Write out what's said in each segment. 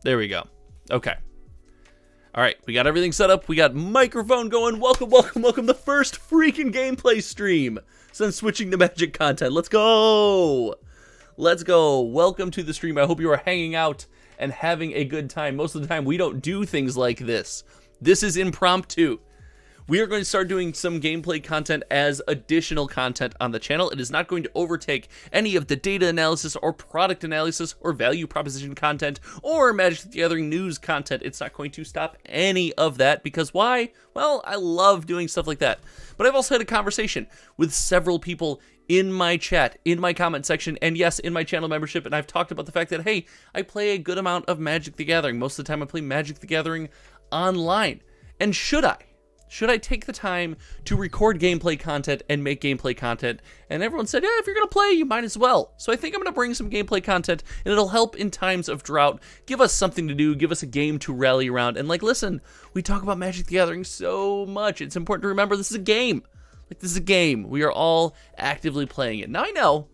There we go. Okay. All right, we got everything set up. We got microphone going. Welcome, welcome, welcome. The first freaking gameplay stream since switching to Magic content. Let's go. Let's go. Welcome to the stream. I hope you are hanging out and having a good time. Most of the time, we don't do things like this. This is impromptu. We are going to start doing some gameplay content as additional content on the channel. It is not going to overtake any of the data analysis or product analysis or value proposition content or Magic the Gathering news content. It's not going to stop any of that because why? Well, I love doing stuff like that. But I've also had a conversation with several people in my chat, in my comment section, and yes, in my channel membership, and I've talked about the fact that, hey, I play a good amount of Magic the Gathering. Most of the time I play Magic the Gathering online. And should I? Should I take the time to record gameplay content and make gameplay content? And everyone said, yeah, if you're going to play, you might as well. So I think I'm going to bring some gameplay content, and it'll help in times of drought. Give us something to do. Give us a game to rally around. And like, listen, we talk about Magic the Gathering so much. It's important to remember this is a game. Like, this is a game. We are all actively playing it. Now, I know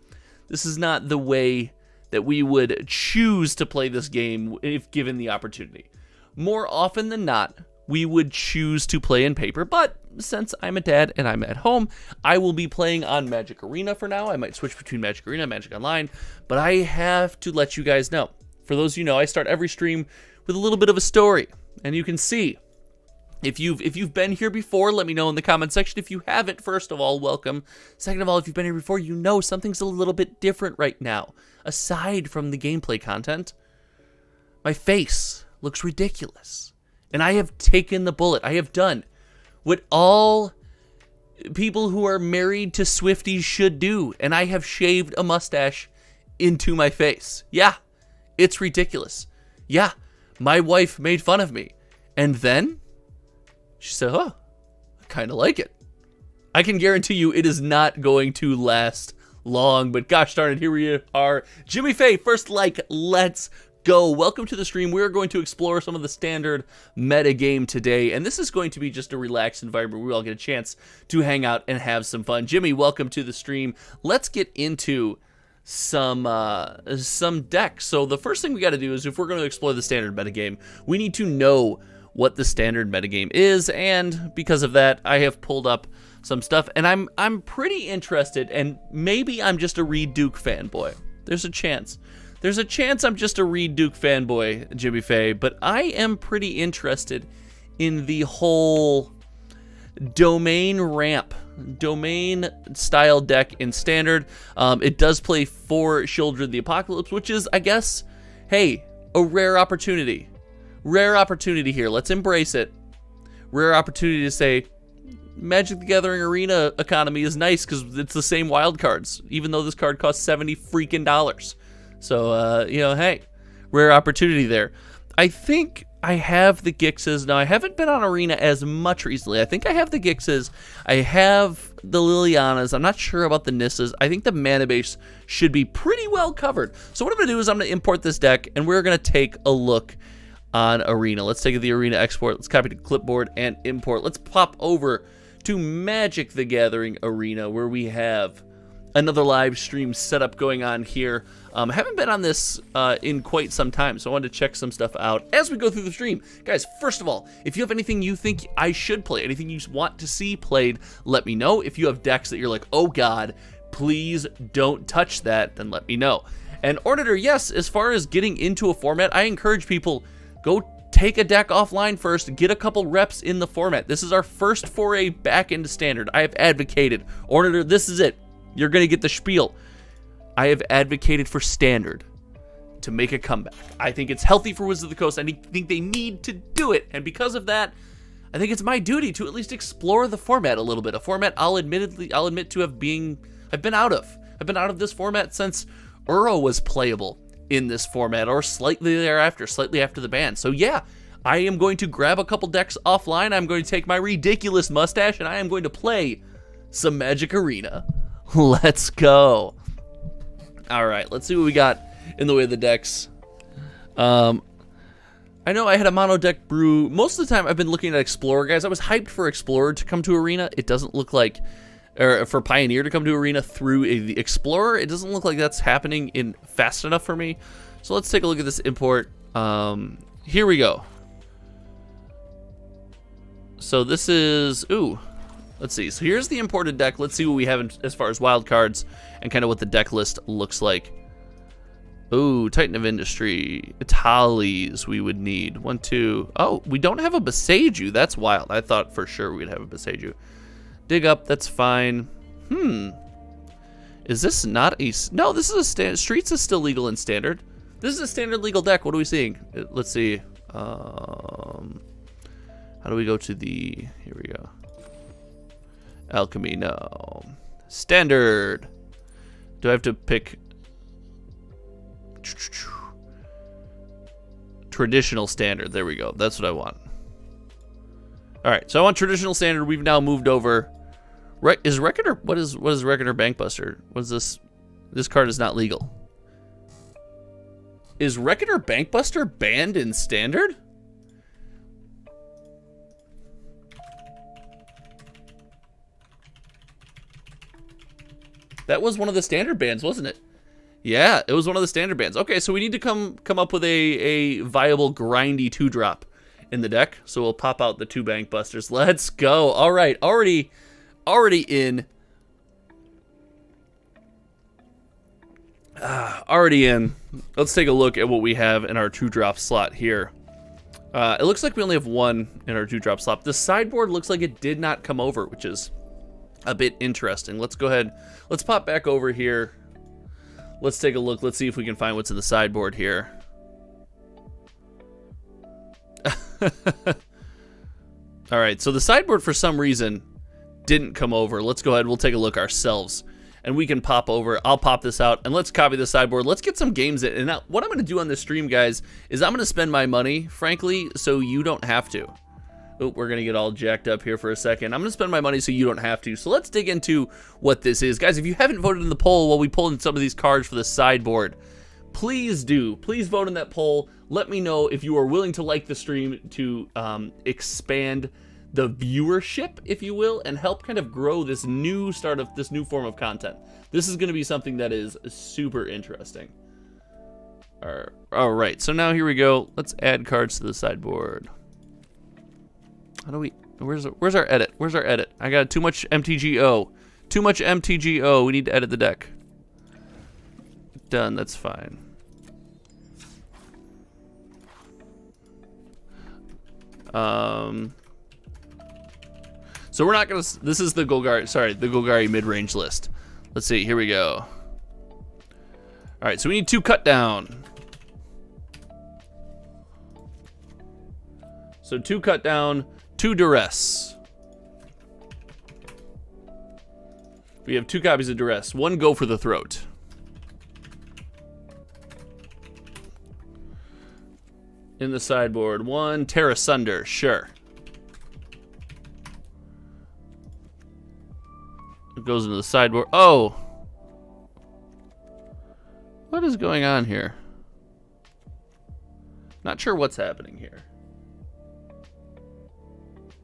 this is not the way that we would choose to play this game if given the opportunity. More often than not, we would choose to play in paper, but since I'm a dad and I'm at home, I will be playing on Magic Arena for now. I might switch between Magic Arena and Magic Online, but I have to let you guys know. For those of you who know, I start every stream with a little bit of a story, and you can see. If you've been here before, let me know in the comment section. If you haven't, first of all, welcome. Second of all, if you've been here before, you know something's a little bit different right now. Aside from the gameplay content, my face looks ridiculous. And I have taken the bullet. I have done what all people who are married to Swifties should do. And I have shaved a mustache into my face. Yeah, it's ridiculous. Yeah, my wife made fun of me. And then she said, oh, I kind of like it. I can guarantee you it is not going to last long. But gosh darn it, here we are. Jimmy Faye, first like, let's go. Welcome to the stream. We're going to explore some of the standard meta game today, and this is going to be just a relaxed environment where we all get a chance to hang out and have some fun. Jimmy, welcome to the stream. Let's get into some decks. So the first thing we got to do is, if we're going to explore the standard metagame, we need to know what the standard metagame is, and because of that, I have pulled up some stuff, and I'm pretty interested, and maybe I'm just a Reed Duke fanboy. There's a chance. There's a chance I'm just a Reed Duke fanboy, Jimmy Faye, but I am pretty interested in the whole domain style deck in standard. It does play for Children of the Apocalypse, which is, I guess, hey, a rare opportunity. Rare opportunity here. Let's embrace it. Rare opportunity to say, Magic the Gathering Arena economy is nice because it's the same wild cards, even though this card costs $70 freaking. So, you know, hey, rare opportunity there. I think I have the Gixes. Now, I haven't been on Arena as much recently. I think I have the Gixes. I have the Lilianas. I'm not sure about the Nisses. I think the mana base should be pretty well covered. So what I'm going to do is I'm going to import this deck, and we're going to take a look on Arena. Let's take the Arena export. Let's copy to clipboard and import. Let's pop over to Magic the Gathering Arena, where we have another live stream setup going on here. Haven't been on this in quite some time, so I wanted to check some stuff out as we go through the stream. Guys, first of all, if you have anything you think I should play, anything you want to see played, let me know. If you have decks that you're like, oh god, please don't touch that, then let me know. And Ornator, yes, as far as getting into a format, I encourage people, go take a deck offline first, get a couple reps in the format. This is our first foray back into standard. I have advocated. Ornator, this is it. You're going to get the spiel. I have advocated for standard to make a comeback. I think it's healthy for Wizards of the Coast. I think they need to do it. And because of that, I think it's my duty to at least explore the format a little bit. A format I'll admit to I've been out of. I've been out of this format since Uro was playable in this format, or slightly thereafter, slightly after the ban. So yeah, I am going to grab a couple decks offline. I'm going to take my ridiculous mustache, and I am going to play some Magic Arena. Let's go. All right, let's see what we got in the way of the decks. I know I had a mono deck brew. Most of the time I've been looking at Explorer, guys. I was hyped for Explorer to come to Arena. It doesn't look like, or for Pioneer to come to Arena through the Explorer. It doesn't look like that's happening in fast enough for me. So let's take a look at this import. Here we go. So this is, ooh, let's see. So here's the imported deck. Let's see what we have as far as wild cards and kind of what the deck list looks like. Ooh, Titan of Industry, Italis we would need. 1, 2. Oh, we don't have a Beseiju. That's wild. I thought for sure we'd have a Beseiju. Dig Up, that's fine. Is this not a... No, this is a standard. Streets is still legal in standard. This is a standard legal deck. What are we seeing? Let's see. How do we go to the... Here we go. Alchemy, no. Standard. Do I have to pick... Traditional standard. There we go. That's what I want. All right. So I want traditional standard. We've now moved over. Is Reckoner? What is Reckoner Bankbuster? What is this? This card is not legal. Is Reckoner Bankbuster banned in standard? That was one of the standard bans, wasn't it? Yeah, it was one of the standard bans. Okay, so we need to come up with a viable grindy 2-drop in the deck. So we'll pop out the 2 Bankbusters. Let's go. All right, already in. Already in. Let's take a look at what we have in our 2-drop slot here. It looks like we only have 1 in our 2-drop slot. The sideboard looks like it did not come over, which is a bit interesting. Let's go ahead. Let's pop back over here. Let's take a look. Let's see if we can find what's in the sideboard here. All right, so the sideboard for some reason didn't come over. Let's go ahead. We'll take a look ourselves, and we can pop over. I'll pop this out, and let's copy the sideboard. Let's get some games in. And now, what I'm going to do on this stream, guys, is I'm going to spend my money, frankly, so you don't have to. Oh, we're going to get all jacked up here for a second. I'm going to spend my money so you don't have to. So let's dig into what this is. Guys, if you haven't voted in the poll while we pull in some of these cards for the sideboard, please do. Please vote in that poll. Let me know if you are willing to like the stream to expand the viewership, if you will, and help kind of grow this new start of this new form of content. This is going to be something that is super interesting. All right, so now here we go. Let's add cards to the sideboard. How do we... Where's our edit? Where's our edit? I got too much MTGO. Too much MTGO. We need to edit the deck. Done. That's fine. So we're not gonna... This is the Golgari... Sorry, the Golgari mid-range list. Let's see. Here we go. All right, so we need 2 cut down. So 2 cut down... 2 duress. We have 2 copies of duress. 1 go for the throat. In the sideboard. 1 tear asunder. Sure. It goes into the sideboard. Oh. What is going on here? Not sure what's happening here.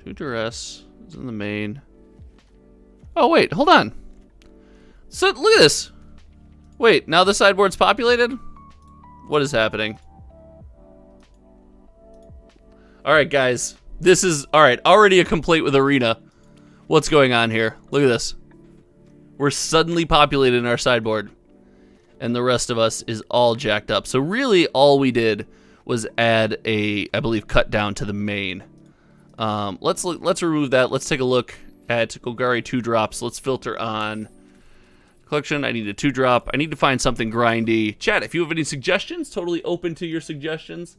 2 duress is in the main. Oh, wait, hold on. So, look at this. Wait, now the sideboard's populated? What is happening? All right, guys. This is, all right, already a complaint with Arena. What's going on here? Look at this. We're suddenly populated in our sideboard, and the rest of us is all jacked up. So really, all we did was add a, I believe, cut down to the main. Let's remove that. Let's take a look at Golgari 2-drops. Let's filter on collection. I need a 2-drop. I need to find something grindy. Chat, if you have any suggestions, totally open to your suggestions.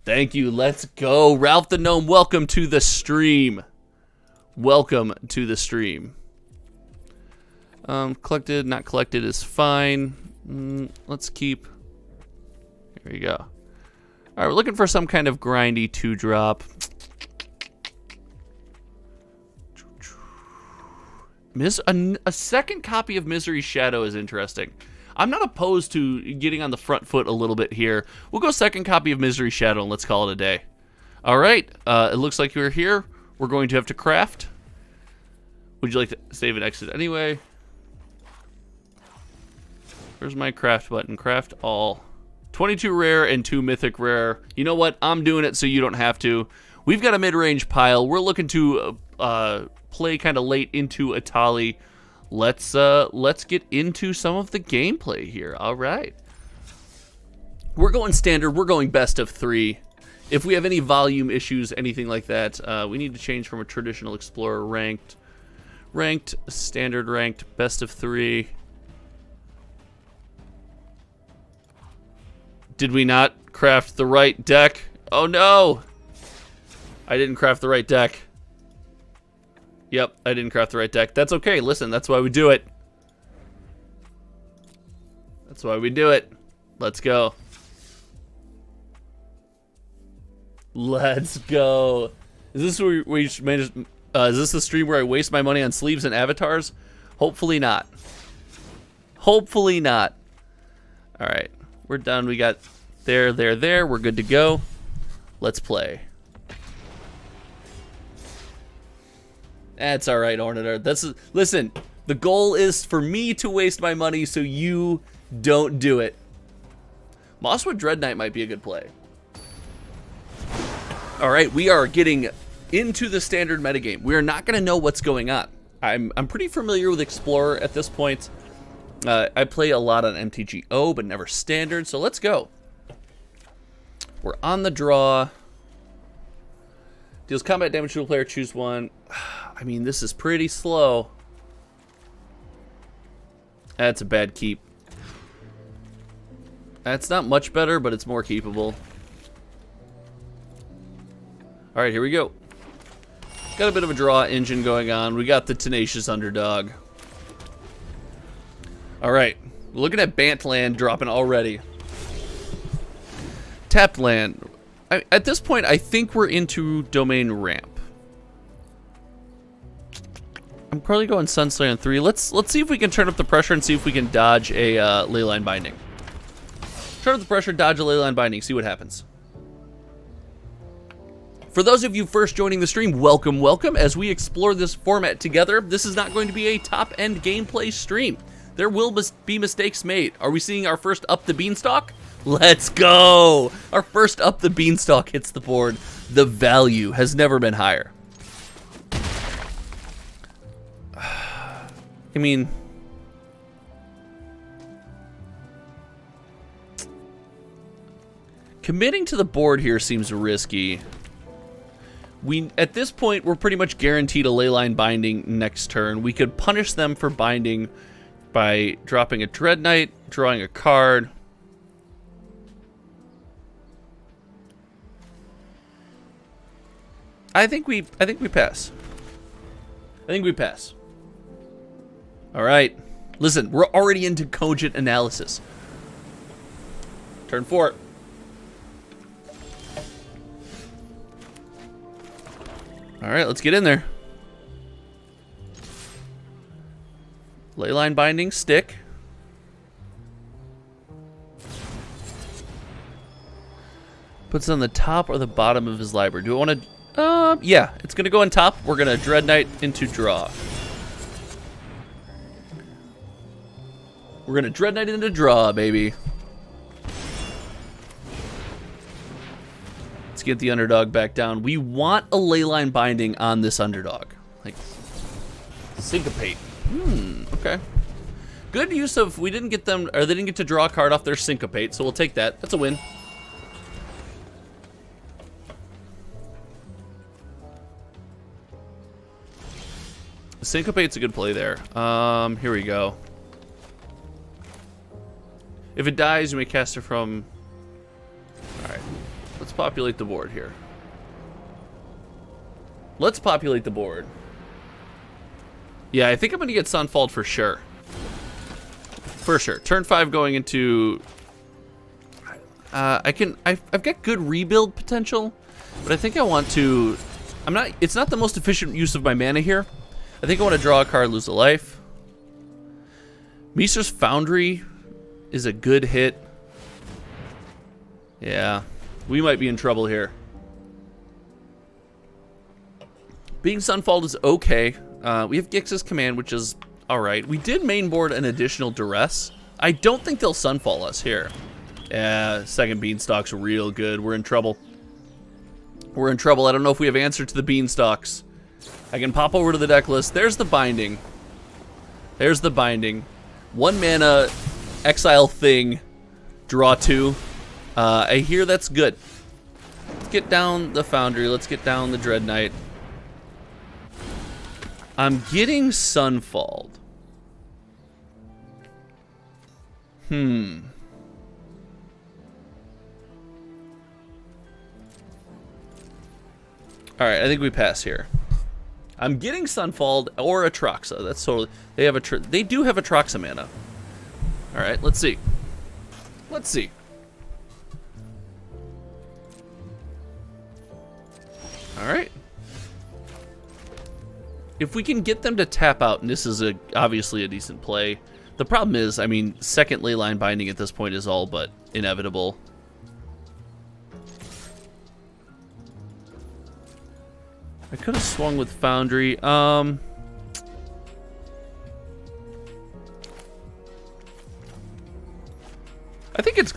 Thank you. Let's go. Ralph the Gnome, welcome to the stream. Welcome to the stream. Collected, not collected is fine. Let's keep. Here we go. All right, we're looking for some kind of grindy 2-drop. A second copy of Misery Shadow is interesting. I'm not opposed to getting on the front foot a little bit here. We'll go second copy of Misery Shadow and let's call it a day. All right, it looks like we're here. We're going to have to craft. Would you like to save and exit anyway? Where's my craft button? Craft all. 22 rare and 2 mythic rare. You know what? I'm doing it so you don't have to. We've got a mid-range pile. We're looking to play kind of late into Atali. Let's get into some of the gameplay here. All right. We're going standard. We're going best of 3. If we have any volume issues, anything like that, we need to change from a traditional explorer ranked, standard ranked, best of 3. Did we not craft the right deck? Oh no! I didn't craft the right deck. Yep, I didn't craft the right deck. That's okay. Listen, that's why we do it. That's why we do it. Let's go. Let's go. Is this where we manage? Is this the stream where I waste my money on sleeves and avatars? Hopefully not. Hopefully not. All right, we're done. We got there. We're good to go. Let's play. That's all right, Ornidar. Listen. The goal is for me to waste my money so you don't do it. Mosswood Dread Knight might be a good play. All right, we are getting into the standard metagame. We are not going to know what's going on. I'm pretty familiar with Explorer at this point. I play a lot on MTGO, but never standard. So let's go. We're on the draw. Deals combat damage to a player. Choose one. I mean, this is pretty slow. That's a bad keep. That's not much better, but it's more keepable. All right, here we go. Got a bit of a draw engine going on. We got the tenacious underdog. All right, looking at Bant land dropping already. Tapped land. At this point, I think we're into domain ramp. I'm probably going Sunslayer on 3. Let's see if we can turn up the pressure and see if we can dodge a Leyline Binding. Turn up the pressure, dodge a Leyline Binding, see what happens. For those of you first joining the stream, welcome, welcome. As we explore this format together, this is not going to be a top-end gameplay stream. There will be mistakes made. Are we seeing our first Up the Beanstalk? Let's go! Our first Up the Beanstalk hits the board. The value has never been higher. I mean, committing to the board here seems risky. At this point, we're pretty much guaranteed a Leyline Binding next turn. We could punish them for binding by dropping a Dread Knight, drawing a card. I think we pass. I think we pass. All right. Listen, we're already into cogent analysis. Turn 4. All right, let's get in there. Leyline Binding, stick. Puts it on the top or the bottom of his library. Do I want to... yeah, it's going to go on top. We're going to Dread Knight into draw. We're going to Dread Knight into draw, baby. Let's get the underdog back down. We want a Leyline Binding on this underdog. Like, syncopate. Okay. Good use of, we didn't get them, or they didn't get to draw a card off their syncopate, so we'll take that. That's a win. Syncopate's a good play there. Here we go. If it dies, you may cast it from... Alright. Let's populate the board here. Let's populate the board. Yeah, I think I'm going to get Sunfalled for sure. For sure. Turn 5 going into... I've got good rebuild potential, but I think I want to... It's not the most efficient use of my mana here. I think I want to draw a card, lose a life. Meester's Foundry is a good hit. Yeah, we might be in trouble here. Being Sunfalled is okay. We have Gix's Command, which is alright. We did mainboard an additional Duress. I don't think they'll Sunfall us here. Yeah, second Beanstalk's real good. We're in trouble. We're in trouble. I don't know if we have answer to the Beanstalks. I can pop over to the deck list. There's the Binding. There's the Binding. 1 mana, exile thing, draw 2. I hear that's good. Let's get down the Foundry. Let's get down the Dread Knight. I'm getting Sunfalled. Alright, I think we pass here. I'm getting Sunfalled or Atraxa. That's totally... They do have Atraxa mana. Alright, let's see. Let's see. Alright. If we can get them to tap out, and this is obviously a decent play. The problem is, I mean, second Leyline Binding at this point is all but inevitable. I could have swung with Foundry. I think it's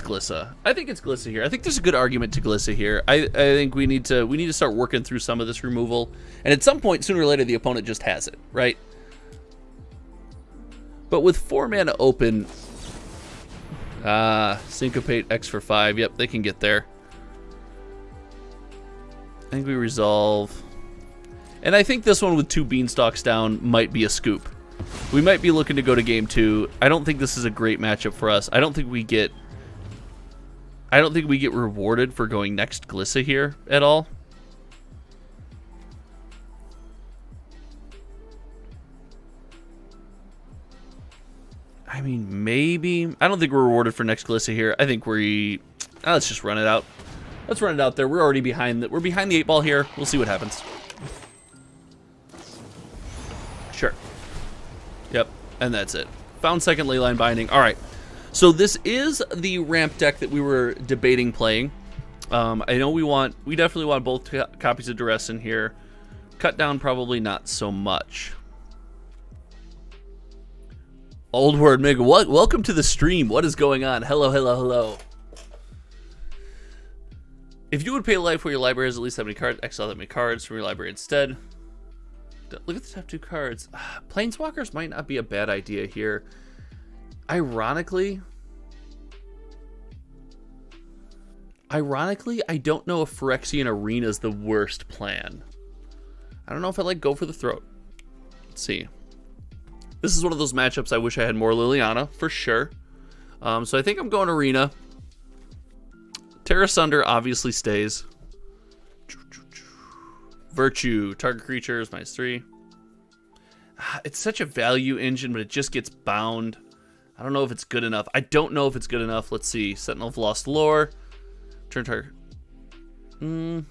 Glissa. I think it's Glissa here. I think there's a good argument to Glissa here. I think we need to start working through some of this removal, and at some point, sooner or later, the opponent just has it, right? But with 4 mana open, Syncopate X for 5. Yep, they can get there. I think we resolve. And I think this one with 2 Beanstalks down might be a scoop. We might be looking to go to game 2. I don't think this is a great matchup for us. I don't think we get rewarded for going next Glissa here at all. I mean, maybe. I don't think we're rewarded for next Glissa here. I think let's just run it out. Let's run it out there. We're already behind we're behind the 8 ball here. We'll see what happens. Sure. Yep, and that's it. Found second Leyline Binding. All right. So this is the ramp deck that we were debating playing. I know we definitely want both copies of Duress in here. Cut down probably not so much. Old Word Mig, welcome to the stream. What is going on? Hello, hello, hello. If you would pay life for your library has at least that many cards, exile that many cards from your library instead. Look at the top 2 cards. Planeswalkers might not be a bad idea here. Ironically, I don't know if Phyrexian Arena is the worst plan. I don't know if I'd like Go for the Throat. Let's see. This is one of those matchups I wish I had more Liliana, for sure. So I think I'm going Arena. Terra Sunder obviously stays. Virtue. Target creatures, -3. It's such a value engine, but it just gets bound. I don't know if it's good enough. Let's see. Sentinel of Lost Lore. Turn target. All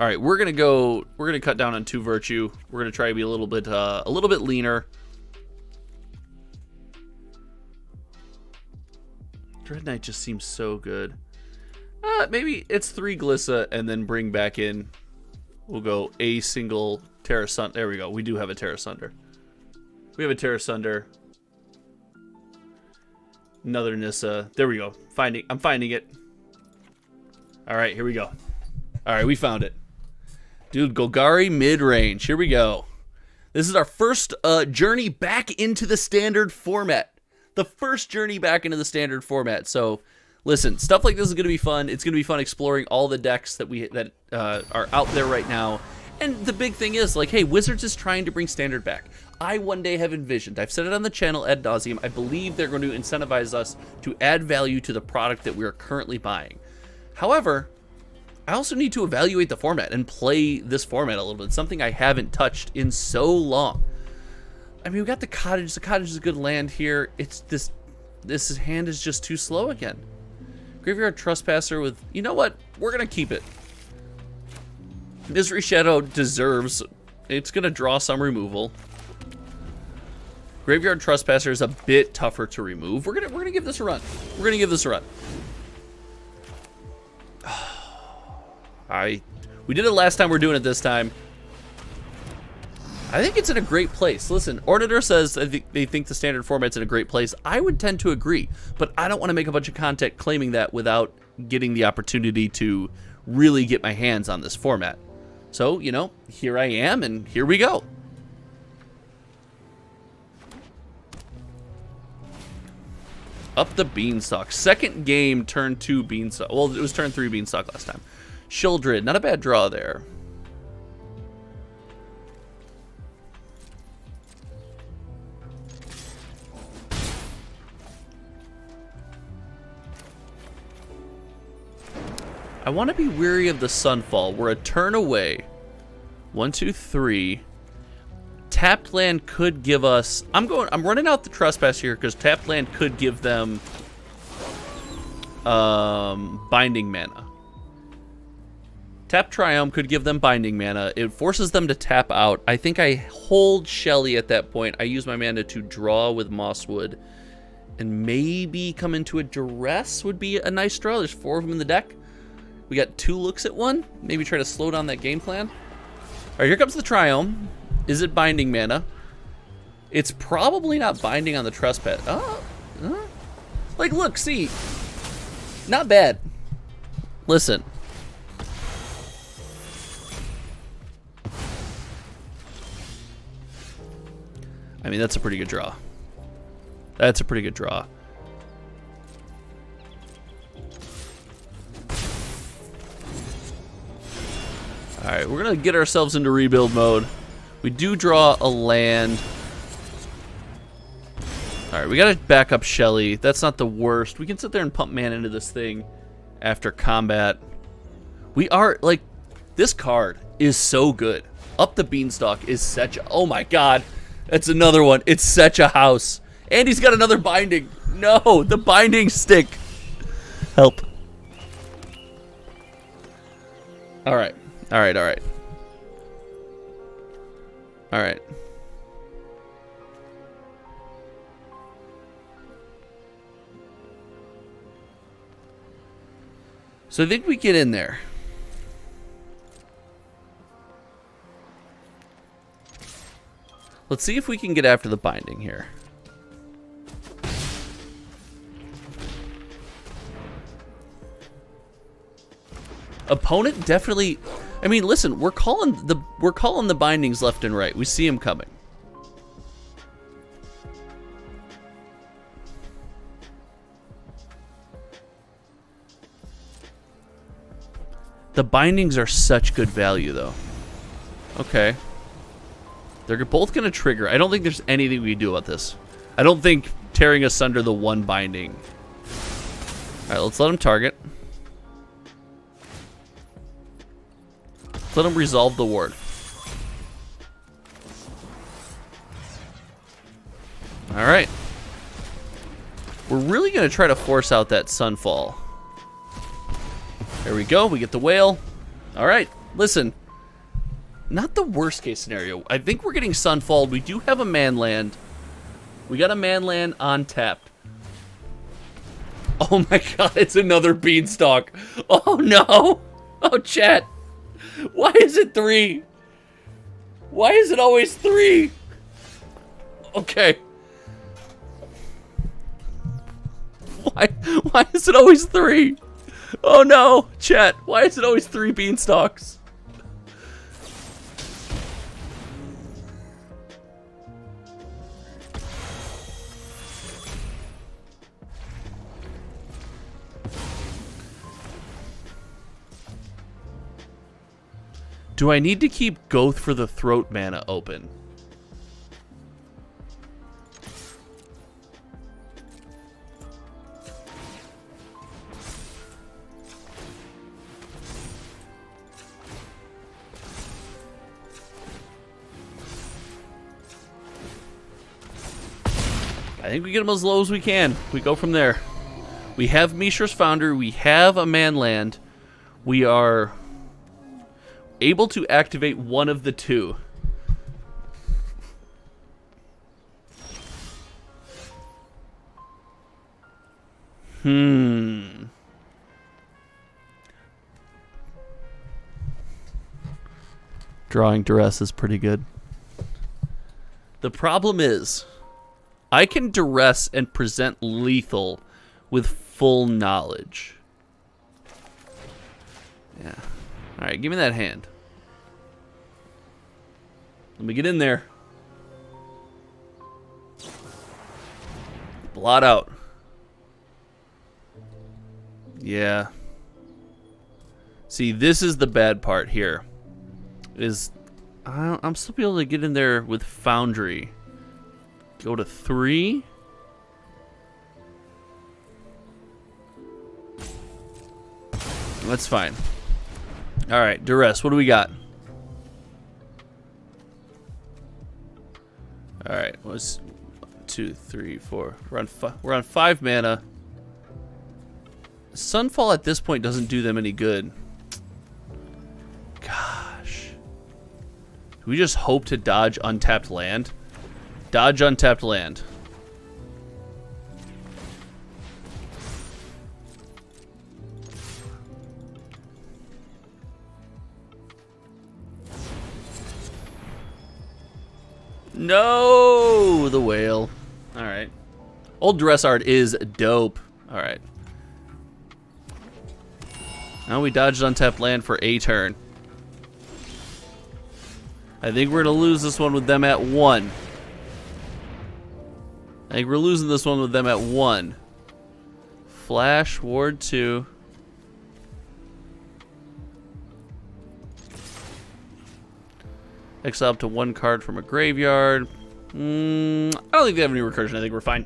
right, we're gonna cut down on 2 Virtue. We're gonna try to be a little bit leaner. Dread Knight just seems so good. Maybe it's 3 Glissa and then bring back in. We'll go a single Terra Sunder. There we go. We do have a Terra Sunder. We have a Terra Sunder. Another Nissa. There we go. I'm finding it. All right, here we go. All right, we found it. Dude, Golgari mid-range. Here we go. This is our first journey back into the standard format. The first journey back into the standard format. So, listen, stuff like this is going to be fun. It's going to be fun exploring all the decks that are out there right now. And the big thing is, like, hey, Wizards is trying to bring standard back. I one day have envisioned, I've said it on the channel ad nauseum, I believe they're going to incentivize us to add value to the product that we are currently buying. However, I also need to evaluate the format and play this format a little bit. Something I haven't touched in so long. I mean, we got the Cottage. The Cottage is a good land here. It's this hand is just too slow again. Graveyard Trespasser with, you know what? We're going to keep it. Misery Shadow deserves, it's going to draw some removal. Graveyard Trespasser is a bit tougher to remove. We're gonna give this a run. We're gonna give this a run. We did it last time. We're doing it this time. I think it's in a great place. Listen, Ornator says they think the standard format's in a great place. I would tend to agree, but I don't want to make a bunch of content claiming that without getting the opportunity to really get my hands on this format. So, you know, here I am, and here we go. Up the Beanstalk. Second game, turn 2 Beanstalk. Well, it was turn 3 Beanstalk last time. Shieldred, not a bad draw there. I want to be weary of the Sunfall. We're a turn away. 1, 2, 3. Tapped land could give us... I'm running out the Trespass here because tapped land could give them binding mana. Tap Triumph could give them binding mana. It forces them to tap out. I think I hold Shelly at that point. I use my mana to draw with Mosswood. And maybe come into a Duress would be a nice draw. There's 4 of them in the deck. We got 2 looks at one. Maybe try to slow down that game plan. All right, here comes the Triome. Is it binding mana? It's probably not binding on the Trespass. Like, look, see. Not bad. Listen. I mean, that's a pretty good draw. That's a pretty good draw. Alright, we're going to get ourselves into rebuild mode. We do draw a land. Alright, we got to back up Shelly. That's not the worst. We can sit there and pump mana into this thing after combat. We are, like, this card is so good. Up the Beanstalk is such a... Oh my god. That's another one. It's such a house. And he's got another binding. No, the binding stick. Help. Alright. Alright, alright. Alright. So I think we get in there. Let's see if we can get after the binding here. Opponent definitely... I mean, listen, we're calling the bindings left and right. We see them coming. The bindings are such good value, though. Okay. They're both going to trigger. I don't think there's anything we can do about this. I don't think tearing asunder the one binding. All right, let's let him target. Let him resolve the ward. Alright. We're really going to try to force out that Sunfall. There we go. We get the whale. Alright. Listen. Not the worst case scenario. I think we're getting Sunfalled. We do have a manland. We got a manland on tapped. Oh my god. It's another Beanstalk. Oh no. Oh, chat. Why is it 3? Why is it always 3? Okay. Why is it always 3? Oh no, chat. Why is it always 3 Beanstalks? Do I need to keep Goth for the Throat mana open? I think we get them as low as we can. We go from there. We have Mishra's Founder. We have a manland. We are able to activate one of the 2. Drawing Duress is pretty good. The problem is, I can duress and present lethal with full knowledge. Yeah. Alright, give me that hand. Let me get in there. Blot out. Yeah. See, this is the bad part here. I'm still be able to get in there with Foundry. Go to 3. That's fine. Alright, duress. What do we got? Alright, what's 2, 3, 4. We're on 5 mana. Sunfall at this point doesn't do them any good. Gosh. Do we just hope to dodge untapped land? Dodge untapped land. No, the whale. All right. Old dress art is dope. All right. Now we dodged untapped land for a turn. I think we're going to lose this one with them at 1. I think we're losing this one with them at 1. Flash, ward 2. Exile up to 1 card from a graveyard. I don't think they have any recursion. I think we're fine.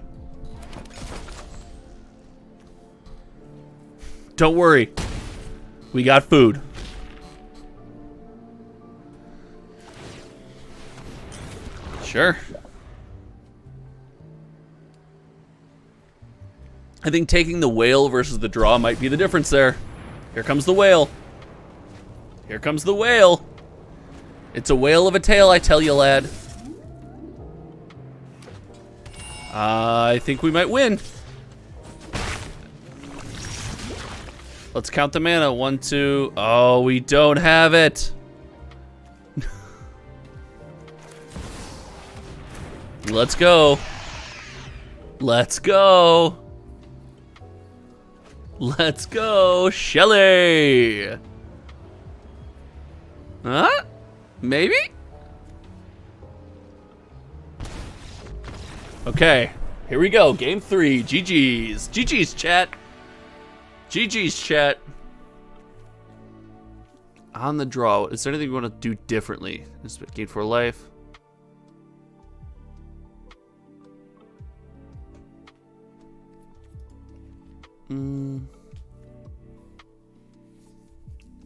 Don't worry. We got food. Sure. I think taking the whale versus the draw might be the difference there. Here comes the whale. Here comes the whale. It's a whale of a tale, I tell you, lad. I think we might win. Let's count the mana. 1, 2. Oh, we don't have it. Let's go. Let's go. Let's go, Shelly. Huh? Maybe? Okay, here we go. Game 3. GG's. GG's, chat. GG's, chat. On the draw, is there anything we want to do differently? Gain 4 life.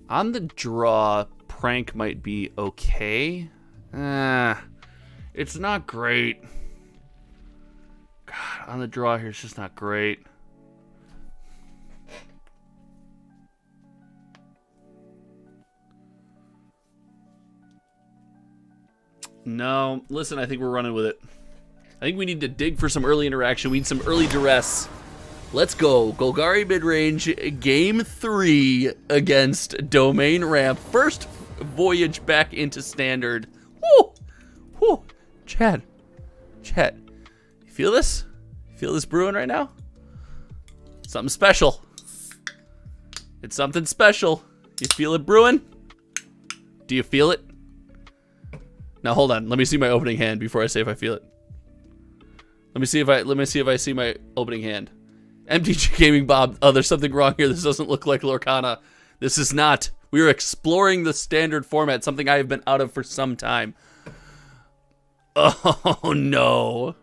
On the draw, prank might be okay. It's not great. God, on the draw here, it's just not great. No, listen, I think we're running with it. I think we need to dig for some early interaction. We need some early duress. Let's go. Golgari midrange, game 3 against Domain Ramp. First voyage back into standard. Woo! Woo! Chad. Chad. You feel this? You feel this brewing right now? Something special. It's something special. You feel it brewing? Do you feel it? Now hold on. Let me see my opening hand before I say if I feel it. Let me see if I see my opening hand. MTG Gaming Bob. Oh, there's something wrong here. This doesn't look like Lorcana. This is not. We are exploring the standard format, something I have been out of for some time. Oh no.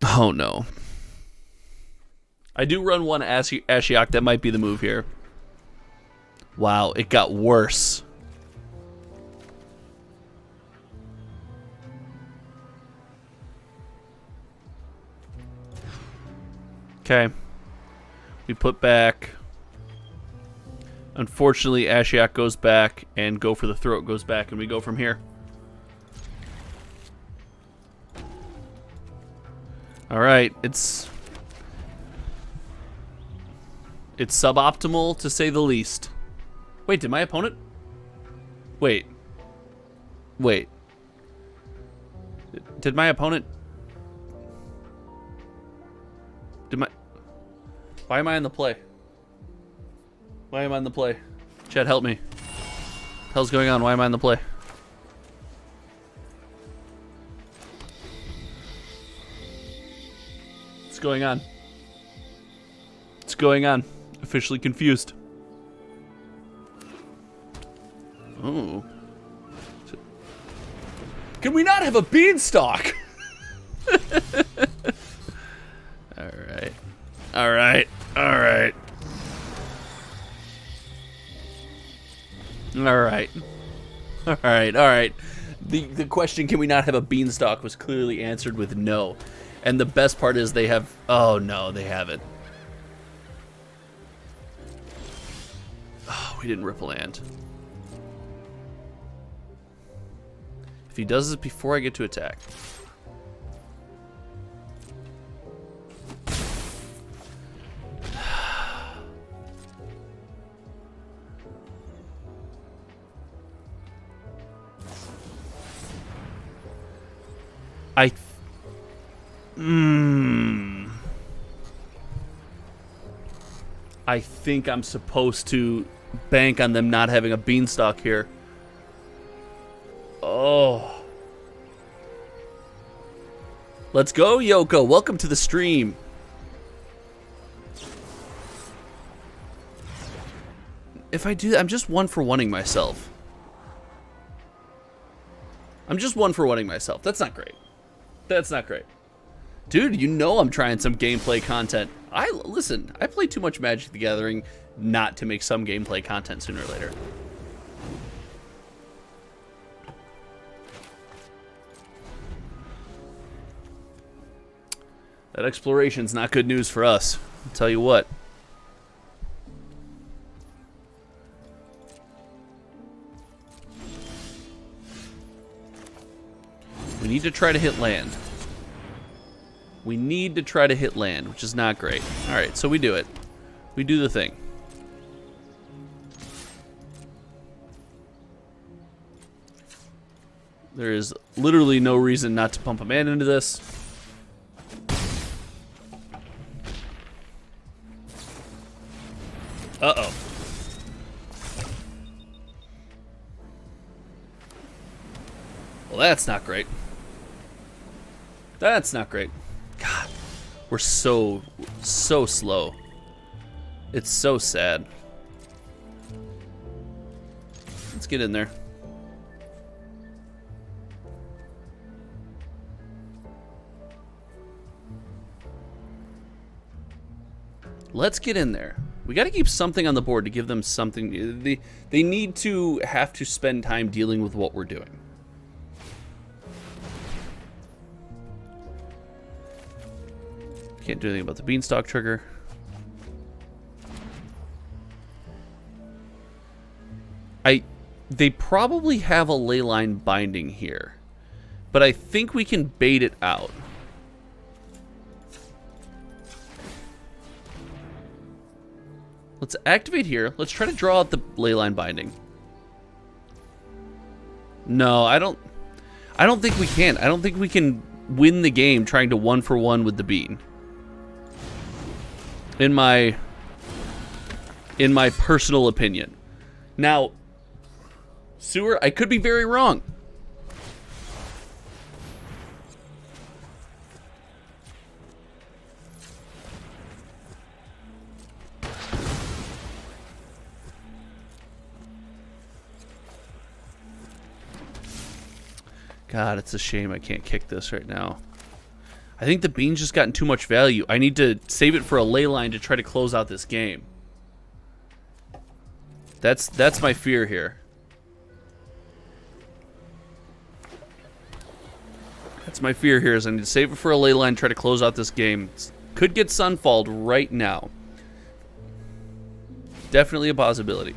Oh no. I do run one Ashiok. That might be the move here. Wow, it got worse. Okay. We put back. Unfortunately, Ashiok goes back, and Go for the Throat goes back, and we go from here. All right, it's It's suboptimal, to say the least. Wait, did my opponent... Wait. Did my opponent... Why am I in the play? Why am I in the play? Chad, help me. What the hell's going on? Why am I in the play? What's going on? What's going on? Officially confused. Oh. Can we not have a beanstalk? Alright. Alright. Alright. Alright. Alright. Alright. The question, can we not have a beanstalk, was clearly answered with no. And the best part is they have... Oh, no, they haven't. Oh, we didn't rip a land. If he does this before I get to attack... I think I'm supposed to bank on them not having a beanstalk here. Oh. Let's go, Yoko. Welcome to the stream. If I do that, I'm just one for wanting myself. I'm just one for wanting myself. That's not great. That's not great. Dude, you know I'm trying some gameplay content. Listen, I play too much Magic the Gathering not to make some gameplay content sooner or later. That exploration's not good news for us. I'll tell you what. We need to try to hit land. We need to try to hit land, which is not great. Alright, so we do it. We do the thing. There is literally no reason not to pump a man into this. Uh-oh. Well, that's not great. That's not great. God, we're so slow. It's so sad. Let's get in there. Let's get in there. We got to keep something on the board to give them something. They need to have to spend time dealing with what we're doing. Can't do anything about the beanstalk trigger. They probably have a leyline binding here, but I think we can bait it out. Let's activate here. Let's try to draw out the leyline binding. No, I don't think we can. I don't think we can win the game trying to 1-for-1 with the bean. In my personal opinion. Now, Sewer, I could be very wrong. God, it's a shame I can't kick this right now. I think the bean's just gotten too much value. I need to save it for a ley line to try to close out this game. That's my fear here. That's my fear here, is I need to save it for a ley line, try to close out this game. Could get sunfalled right now. Definitely a possibility.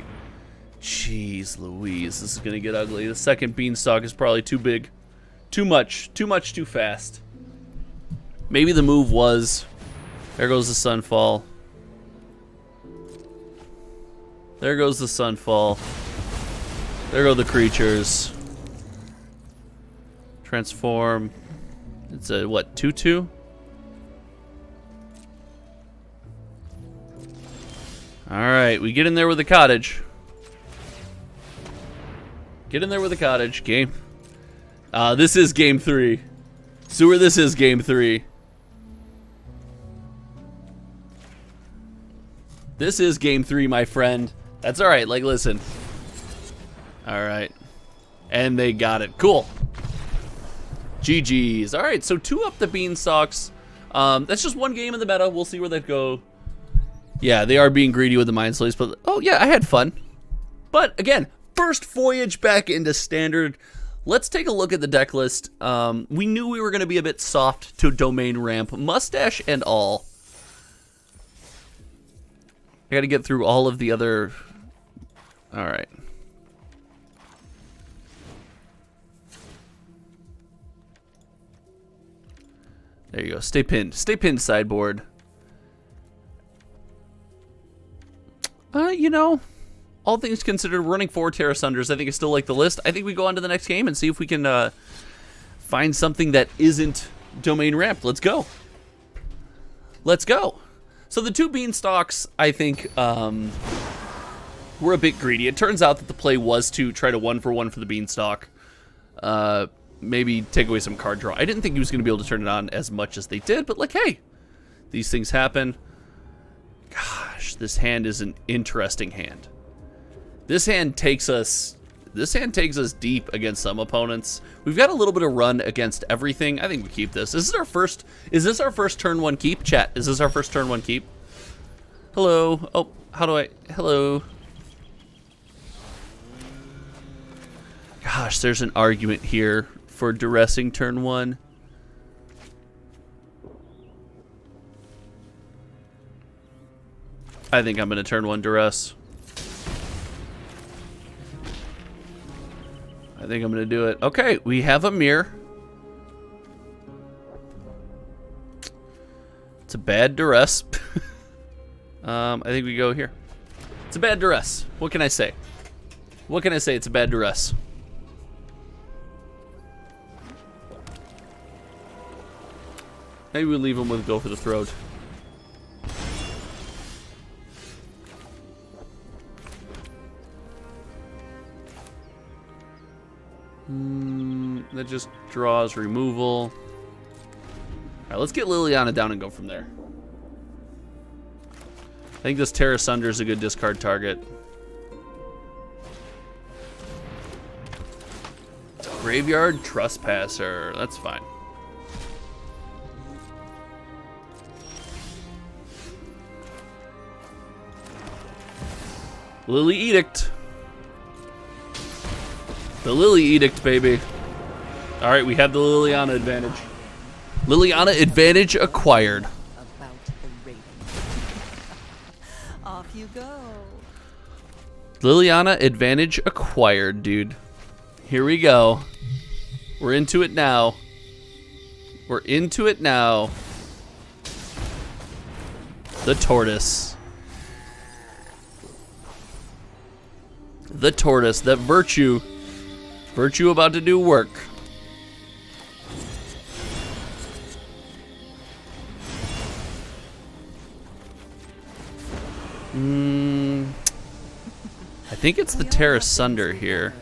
Jeez Louise, this is gonna get ugly. The second beanstalk is probably too big. Too much, too fast. Maybe the move was, there goes the sunfall. There goes the sunfall. There go the creatures. Transform. It's a, what, 2/2? Alright, we get in there with the cottage. Get in there with the cottage. Game. This is game 3. Sewer, this is game 3. This is game 3, my friend. That's alright, like, listen. Alright. And they got it. Cool. GG's. Alright, so 2 up the beanstalks. That's just one game in the meta. We'll see where they go. Yeah, they are being greedy with the Mind Slaves, but oh yeah, I had fun. But again, first voyage back into Standard. Let's take a look at the deck list. We knew we were going to be a bit soft to domain ramp, mustache and all. I got to get through all of the other... Alright. There you go. Stay pinned. Stay pinned, sideboard. You know, all things considered, running 4 Terra Sunders, I think I still like the list. I think we go on to the next game and see if we can find something that isn't domain ramped. Let's go. Let's go. So the 2 beanstalks, I think, were a bit greedy. It turns out that the play was to try to 1-for-1 for the beanstalk. Maybe take away some card draw. I didn't think he was going to be able to turn it on as much as they did, but like, hey, these things happen. Gosh, this hand is an interesting hand. This hand takes us deep against some opponents. We've got a little bit of run against everything. I think we keep this. Is this our first turn 1 keep? Chat, is this our first turn 1 keep? Hello. Oh, how do I... Hello. Gosh, there's an argument here for duressing turn 1. I think I'm going to turn 1 duress. I think I'm going to do it. Okay, we have a mirror. It's a bad duress. I think we go here. It's a bad duress. What can I say? What can I say? It's a bad duress. Maybe we leave him with go for the throat. That just draws removal. Alright, let's get Liliana down and go from there. I think this Terra Sunder is a good discard target. Graveyard Trespasser. That's fine. Lily Edict. The Lily Edict, baby. Alright, we have the Liliana advantage. Liliana advantage acquired. About the rating. Off you go. Liliana advantage acquired, dude. Here we go. We're into it now. We're into it now. The tortoise. The tortoise. That virtue. Virtue about to do work. I think it's the Terra Sunder here.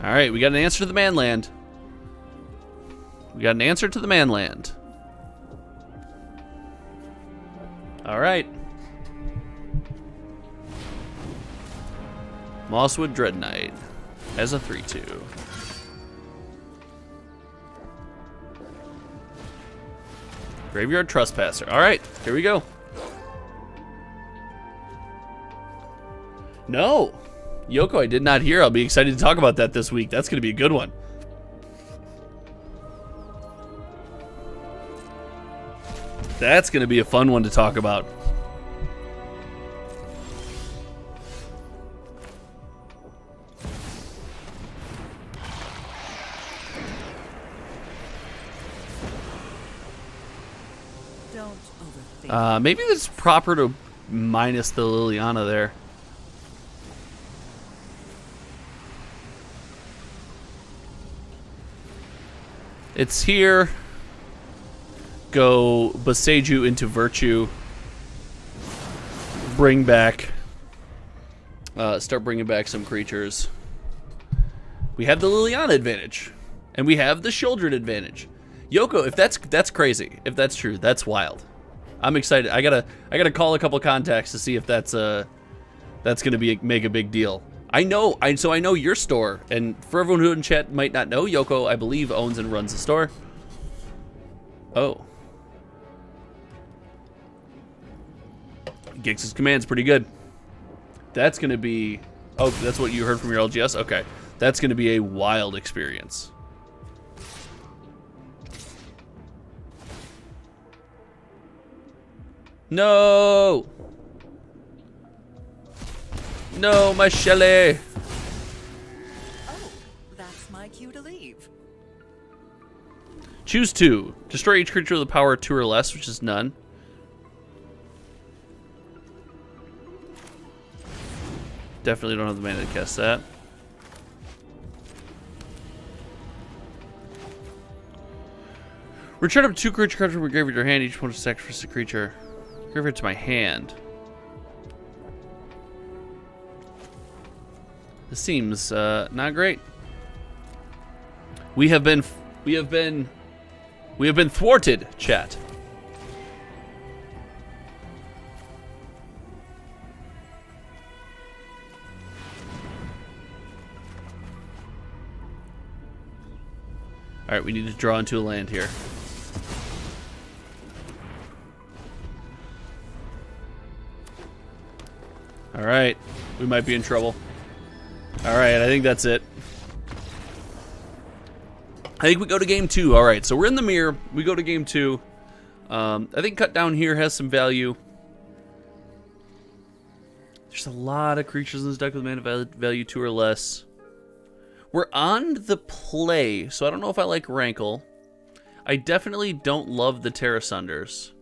Alright, we got an answer to the manland. We got an answer to the manland. Alright. Mosswood Dread Knight as a 3/2. Graveyard Trespasser. Alright, here we go. No! Yoko, I did not hear. I'll be excited to talk about that this week. That's going to be a good one. That's going to be a fun one to talk about. Don't overthink. Maybe it's proper to minus the Liliana there. It's here. Go Boseiju into Virtue. Bring back. Start bringing back some creatures. We have the Liliana advantage, and we have the Shieldred advantage. Yoko, if that's crazy, if that's true, that's wild. I'm excited. I gotta call a couple contacts to see if that's gonna make a big deal. I know your store, and for everyone who in chat might not know, Yoko, I believe, owns and runs the store. Oh. Gix's command's pretty good. That's gonna be, oh, that's what you heard from your LGS? Okay. That's gonna be a wild experience. No! No, my Shelly! Oh, that's my cue to leave. Choose 2. Destroy each creature with a power of 2 or less, which is none. Definitely don't have the mana to cast that. Return up 2 creature cards from your graveyard to your hand. Each one to sacrifice a creature. Graveyard to my hand. This seems not great. We have been thwarted, chat. All right, we need to draw into a land here. All right, we might be in trouble. All right, I think that's it. I think we go to game 2. All right, so we're in the mirror. We go to game 2. I think cut down here has some value. There's a lot of creatures in this deck with mana value 2 or less. We're on the play, so I don't know if I like Rankle. I definitely don't love the Terra Sunders.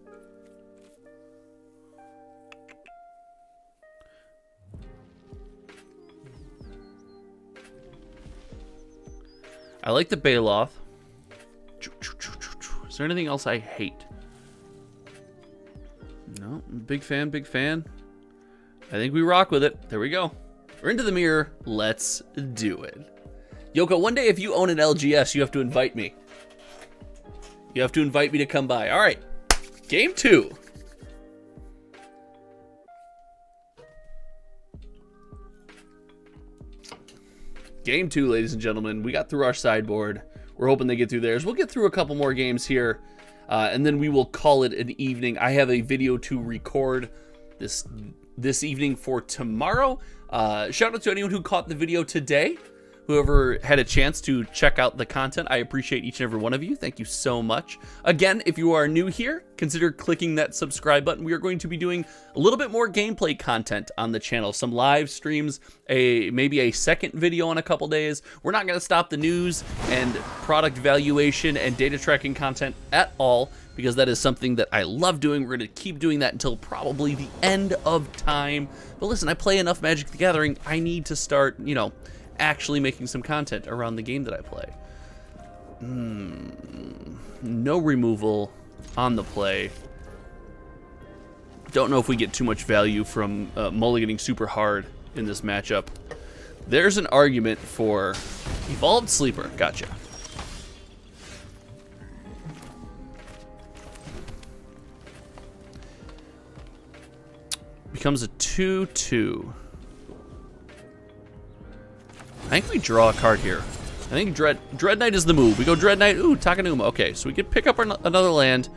I like the Baloth. Is there anything else I hate? No, big fan, big fan. I think we rock with it. There we go. We're into the mirror. Let's do it. Yoko, one day if you own an LGS, you have to invite me. You have to invite me to come by. All right, game 2. Game 2, ladies and gentlemen. We got through our sideboard. We're hoping they get through theirs. We'll get through a couple more games here, and then we will call it an evening. I have a video to record this evening for tomorrow. Shout out to anyone who caught the video today. Whoever had a chance to check out the content, I appreciate each and every one of you. Thank you so much. Again, if you are new here, consider clicking that subscribe button. We are going to be doing a little bit more gameplay content on the channel, some live streams, maybe a second video in a couple days. We're not going to stop the news and product valuation and data tracking content at all, because that is something that I love doing. We're going to keep doing that until probably the end of time. But listen, I play enough Magic the Gathering. I need to start, actually making some content around the game that I play. No removal on the play. Don't know if we get too much value from mulliganing super hard in this matchup. There's an argument for Evolved Sleeper. Gotcha. Becomes a 2/2. I think we draw a card here. I think Dread Knight is the move. We go Dread Knight. Ooh, Takenuma. Okay, so we could pick up another land,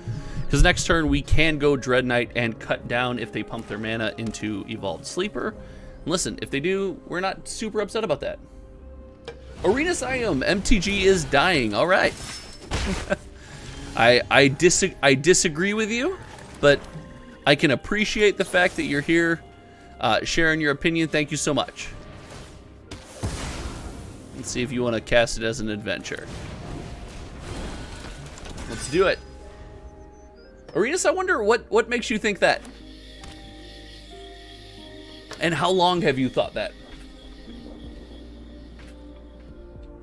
because next turn we can go Dread Knight and cut down if they pump their mana into Evolved Sleeper. And listen, if they do, we're not super upset about that. Arena Siam, MTG is dying. All right. I disagree with you, but I can appreciate the fact that you're here sharing your opinion. Thank you so much. Let's see if you want to cast it as an adventure. Let's do it. Arenas, I wonder what makes you think that? And how long have you thought that?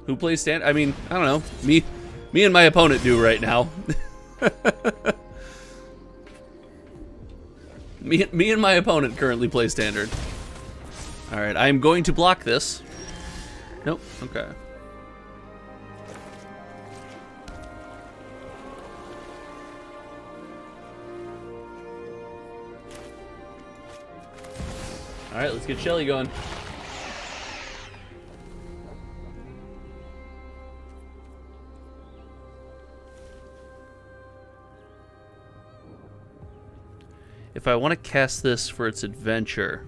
Who plays stand? I mean, I don't know. Me and my opponent do right now. me and my opponent currently play standard. All right, I am going to block this. Nope. Okay. All right, let's get Shelly going. If I want to cast this for its adventure,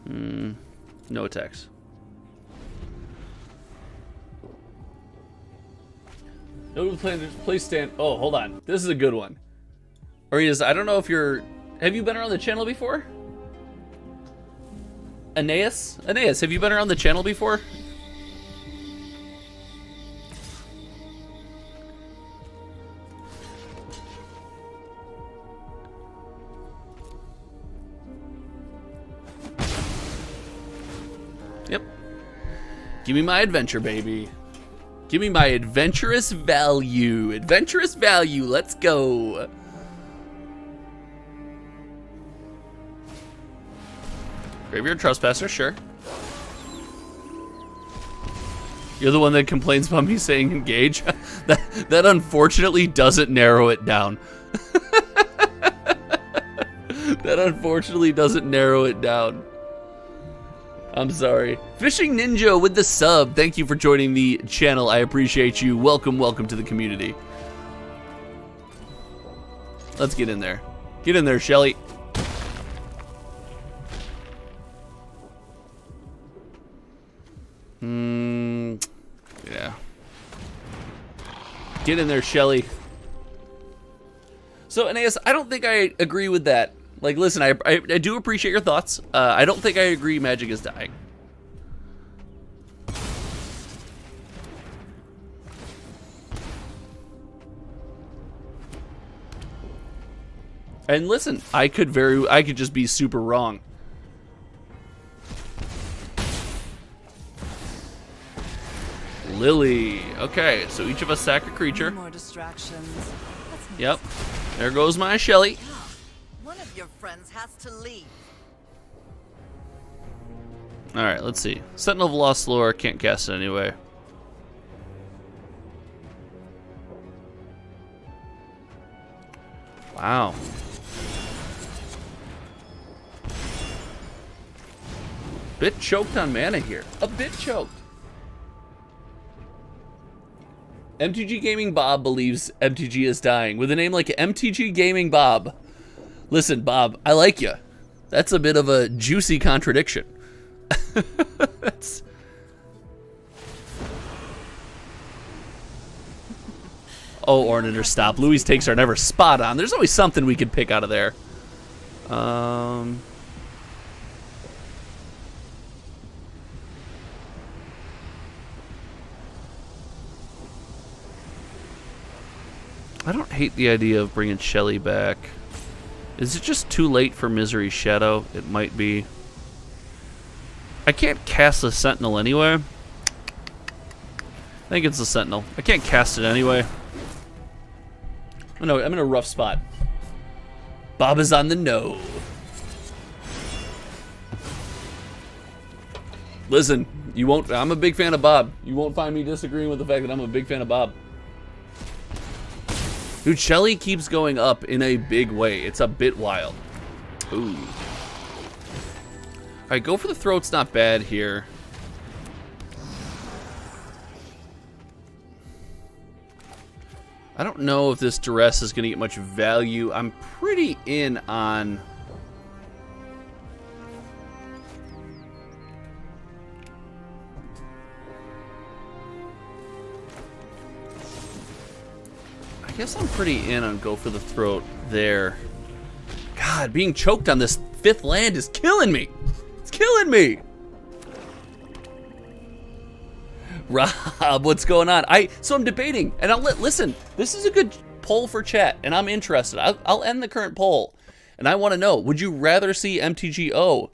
no attacks. No play stand. Oh, hold on. This is a good one. Arenas, I don't know if you're. Have you been around the channel before? Aeneas, have you been around the channel before? Yep. Give me my adventure, baby. Give me my adventurous value. Adventurous value, let's go. Graveyard Trespasser, sure. You're the one that complains about me saying engage? that unfortunately doesn't narrow it down. That unfortunately doesn't narrow it down. I'm sorry. Fishing Ninja with the sub. Thank you for joining the channel. I appreciate you. Welcome, welcome to the community. Let's get in there. Get in there, Shelly. Yeah. Get in there, Shelly. So, Aeneas, I don't think I agree with that. Like, listen, I do appreciate your thoughts. I don't think I agree Magic is dying. And listen, I could just be super wrong. Lily. Okay, so each of us sack a creature. More distractions. Yep. There goes my Shelly. One of your friends has to leave. Alright, let's see. Sentinel of Lost Lore, can't cast it anyway. Wow. Bit choked on mana here. A bit choked. MTG Gaming Bob believes MTG is dying. With a name like MTG Gaming Bob. Listen, Bob, I like you. That's a bit of a juicy contradiction. That's... Oh, Ornander, stop. Louis' takes are never spot on. There's always something we could pick out of there. I don't hate the idea of bringing Shelly back. Is it just too late for Misery Shadow? It might be. I can't cast the Sentinel anyway. I think it's the Sentinel. I can't cast it anyway. Oh, no, I'm in a rough spot. Bob is on the no. Listen, you won't. I'm a big fan of Bob. You won't find me disagreeing with the fact that I'm a big fan of Bob. Dude, Shelly keeps going up in a big way. It's a bit wild. Ooh. Alright, go for the throat's not bad here. I don't know if this duress is going to get much value. I'm pretty in on... I guess I'm pretty in on go for the throat there. God, being choked on this 5th land is killing me. It's killing me. Rob, what's going on? So I'm debating, and listen. This is a good. poll for chat, and I'm interested. I'll end the current poll, and I want to know: would you rather see MTGO,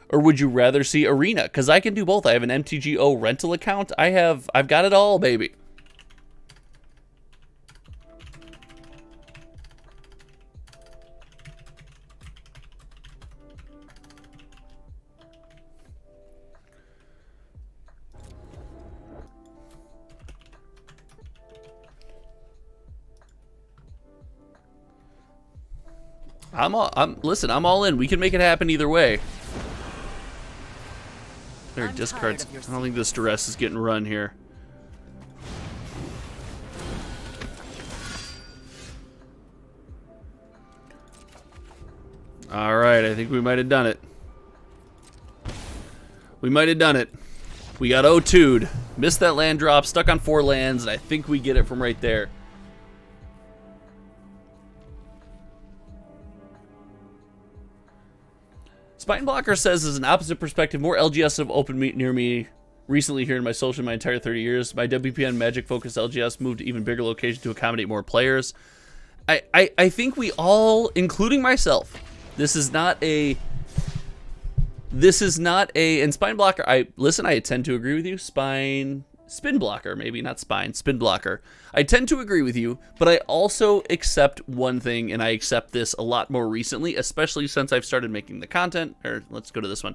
or would you rather see Arena? Because I can do both. I have an MTGO rental account. I've got it all, baby. Listen, I'm all in. We can make it happen either way. There are discards. I don't think this duress is getting run here. All right, I think we might have done it. We might have done it. We got O2'd. Missed that land drop, stuck on 4 lands, and I think we get it from right there. Spine Blocker says, as an opposite perspective, more LGS have opened near me recently here in my social my entire 30 years. My WPN Magic focused LGS moved to even bigger locations to accommodate more players. I think we all, including myself, this is not a, and Spine Blocker, I tend to agree with you. Spin Blocker, maybe not Spine, Spin Blocker. I tend to agree with you, but I also accept one thing, and I accept this a lot more recently, especially since I've started making the content, or let's go to this one,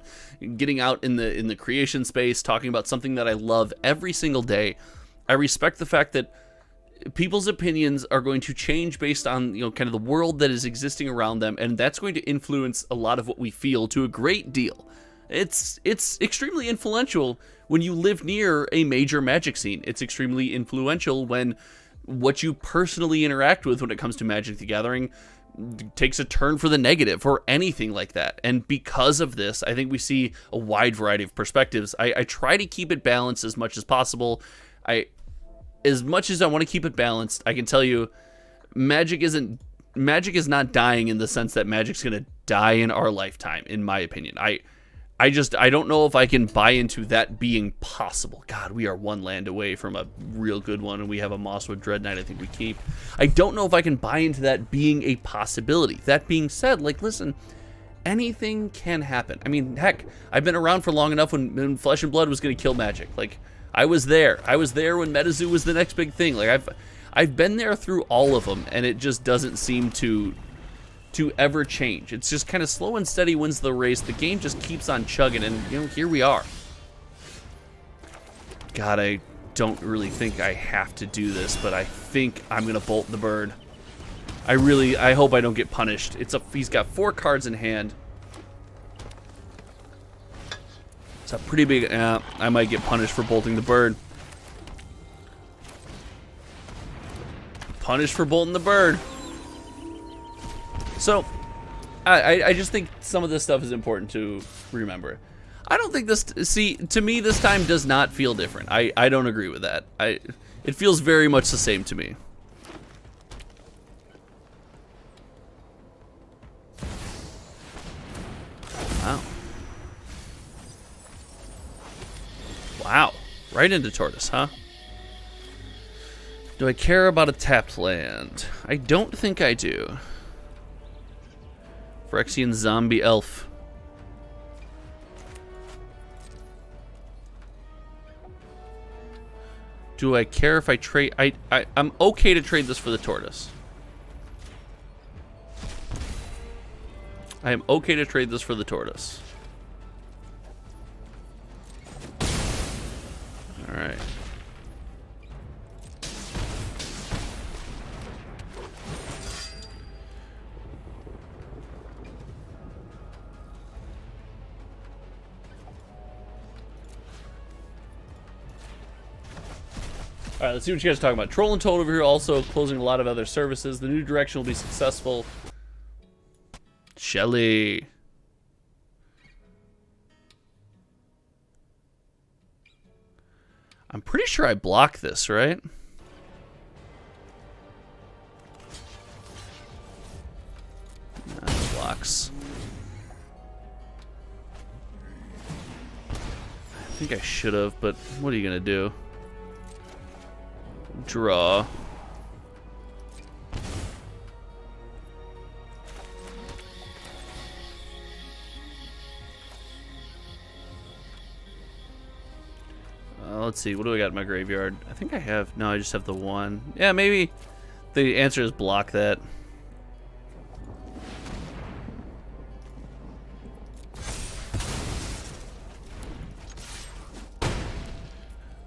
getting out in the creation space, talking about something that I love every single day. I respect the fact that people's opinions are going to change based on, kind of the world that is existing around them, and that's going to influence a lot of what we feel to a great deal. It's extremely influential when you live near a major Magic scene. It's extremely influential when what you personally interact with when it comes to Magic the Gathering takes a turn for the negative or anything like that. And because of this, I think we see a wide variety of perspectives. I try to keep it balanced as much as possible. As much as I want to keep it balanced, I can tell you Magic is not dying in the sense that Magic's going to die in our lifetime, in my opinion. I don't know if I can buy into that being possible. God, we are 1 land away from a real good one, and we have a Mosswood Dread Knight I think we keep. I don't know if I can buy into that being a possibility. That being said, listen, anything can happen. I mean, heck, I've been around for long enough when Flesh and Blood was going to kill Magic. I was there. I was there when MetaZoo was the next big thing. I've been there through all of them, and it just doesn't seem to ever change. It's just kind of slow and steady wins the race. The game just keeps on chugging, and here we are. God, I don't really think I have to do this, but I think I'm gonna bolt the bird. I hope I don't get punished. He's got 4 cards in hand. It's a pretty big, I might get punished for bolting the bird. Punished for bolting the bird. So, I just think some of this stuff is important to remember. I don't think this, to me this time does not feel different. I don't agree with that. It feels very much the same to me. Wow. Wow. Right into Tortoise, huh? Do I care about a tapped land? I don't think I do. Phyrexian Zombie Elf. Do I care if I trade? I'm okay to trade this for the Tortoise. I am okay to trade this for the Tortoise. All right. All right, let's see what you guys are talking about. Troll and Toad over here also closing a lot of other services. The new direction will be successful. Shelly. I'm pretty sure I block this, right? No, blocks. I think I should have, but what are you going to do? Draw. let's see. What do I got in my graveyard? I think I have... No, I just have the one. Yeah, maybe the answer is block that.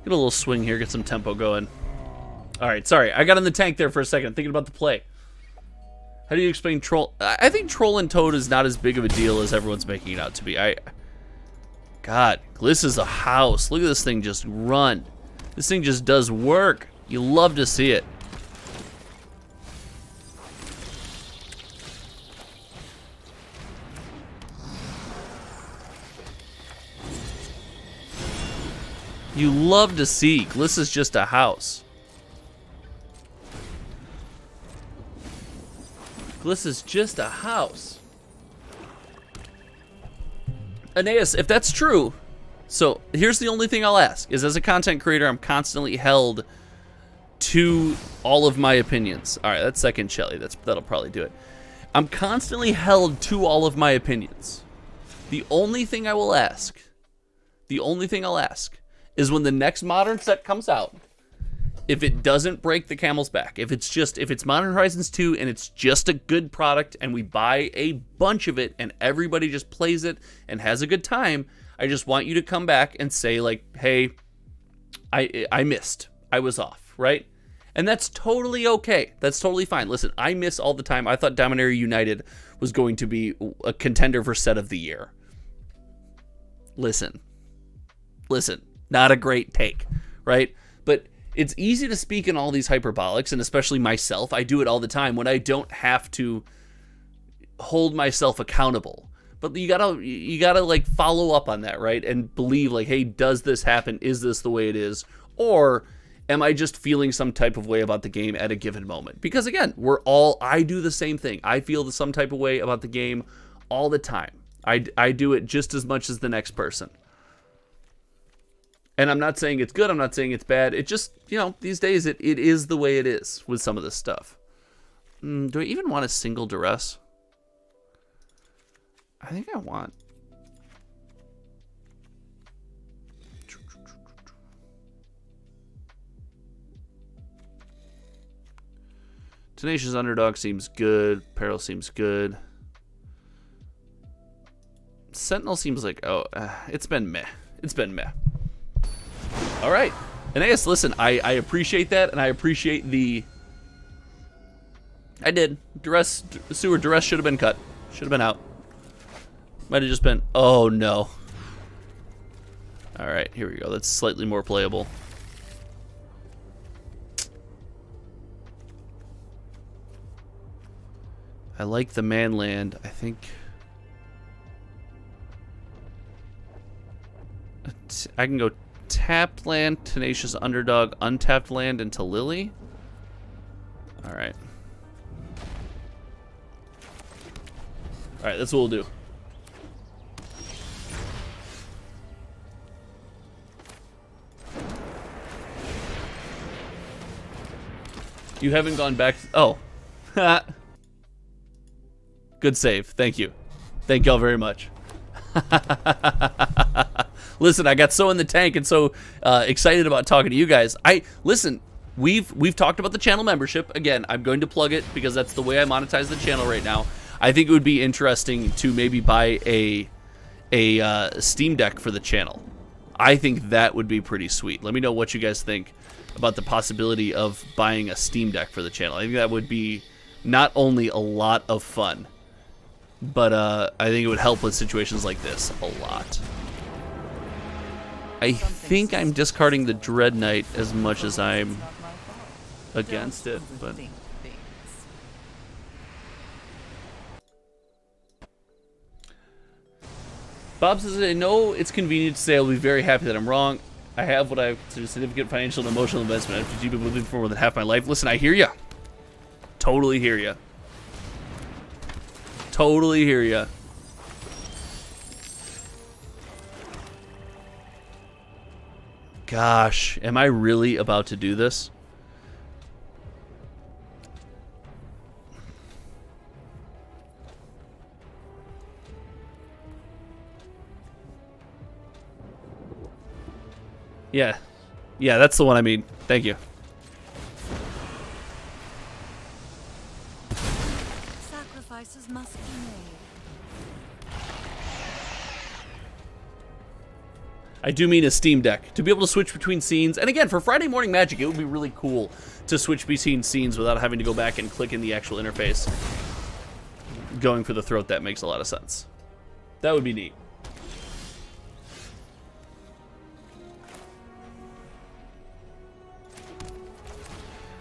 Get a little swing here, get some tempo going. Alright, sorry. I got in the tank there for a second, thinking about the play. How do you explain Troll? I think Troll and Toad is not as big of a deal as everyone's making it out to be. God, Gliss is a house. Look at this thing just run. This thing just does work. You love to see it. You love to see. Gliss is just a house. Gliss is just a house. Aeneas, if that's true, so here's the only thing I'll ask, is as a content creator, I'm constantly held to all of my opinions. All right, that's second Shelly. That'll probably do it. I'm constantly held to all of my opinions. The only thing I will ask, is when the next modern set comes out, if it doesn't break the camel's back, if it's Modern Horizons 2 and it's just a good product and we buy a bunch of it and everybody just plays it and has a good time, I just want you to come back and say like, hey, I missed. I was off, right? And that's totally okay. That's totally fine. Listen, I miss all the time. I thought Dominaria United was going to be a contender for set of the year. Listen. Not a great take, right? But it's easy to speak in all these hyperbolics, and especially myself. I do it all the time when I don't have to hold myself accountable. But you gotta like follow up on that, right? And believe like, hey, does this happen? Is this the way it is? Or am I just feeling some type of way about the game at a given moment? Because again, I do the same thing. I feel some type of way about the game all the time. I do it just as much as the next person. And I'm not saying it's good, I'm not saying it's bad. It just, these days it is the way it is with some of this stuff. Do I even want a single duress? I think I want. Tenacious Underdog seems good. Peril seems good. Sentinel seems like, it's been meh. It's been meh. All right. Aeneas, listen, I appreciate that, and I appreciate the... I did. Sewer duress should have been cut. Should have been out. Might have just been... Oh, no. All right, here we go. That's slightly more playable. I like the manland. I think... I can go tapped land, Tenacious Underdog, untapped land into Lily. All right. All right, that's what we'll do. You haven't gone back. Oh. Good save. Thank you. Thank y'all very much. Listen, I got so in the tank and so excited about talking to you guys. Listen, we've talked about the channel membership. Again, I'm going to plug it because that's the way I monetize the channel right now. I think it would be interesting to maybe buy a Steam Deck for the channel. I think that would be pretty sweet. Let me know what you guys think about the possibility of buying a Steam Deck for the channel. I think that would be not only a lot of fun, but I think it would help with situations like this a lot. I think I'm discarding the Dread Knight as much as I'm against it, but... Bob says, I know it's convenient to say I'll be very happy that I'm wrong. I have what I consider significant financial and emotional investment after MTGA been living for more than half my life. Listen, I hear ya. Totally hear ya. Totally hear ya. Gosh, am I really about to do this? Yeah. Yeah, that's the one I mean. Thank you. Sacrifices must be made. I do mean a Steam Deck. To be able to switch between scenes. And again, for Friday Morning Magic, it would be really cool to switch between scenes without having to go back and click in the actual interface. Going for the throat, that makes a lot of sense. That would be neat.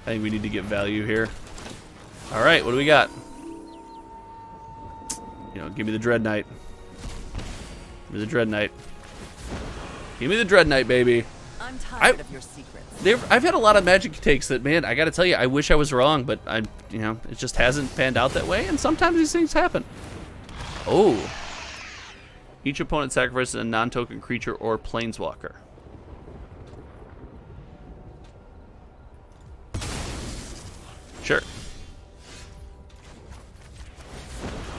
I think we need to get value here. All right, what do we got? You know, give me the Dread Knight. Give me the Dread Knight. Give me the Dread Knight, baby. I'm tired of your secrets. I've had a lot of Magic takes that, man, I gotta tell you, I wish I was wrong, but you know, it just hasn't panned out that way, and sometimes these things happen. Oh. Each opponent sacrifices a non-token creature or planeswalker. Sure.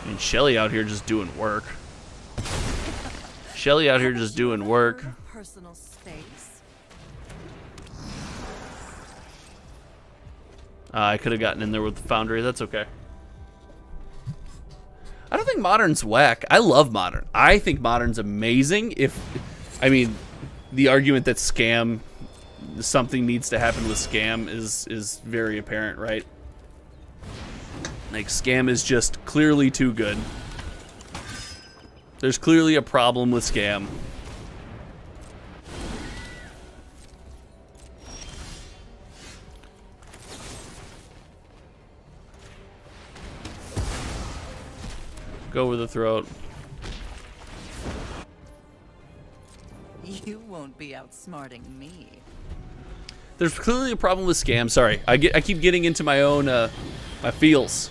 I mean, Shelly out here just doing work. Shelly out here just doing work. Personal space. I could have gotten in there with the Foundry. That's okay. I don't think Modern's whack. I love Modern. I think Modern's amazing. I mean, the argument that Scam, something needs to happen with Scam is very apparent, right? Like, Scam is just clearly too good. There's clearly a problem with Scam. Go with the throat. You won't be outsmarting me. There's clearly a problem with Scam. Sorry, I keep getting into my own my feels.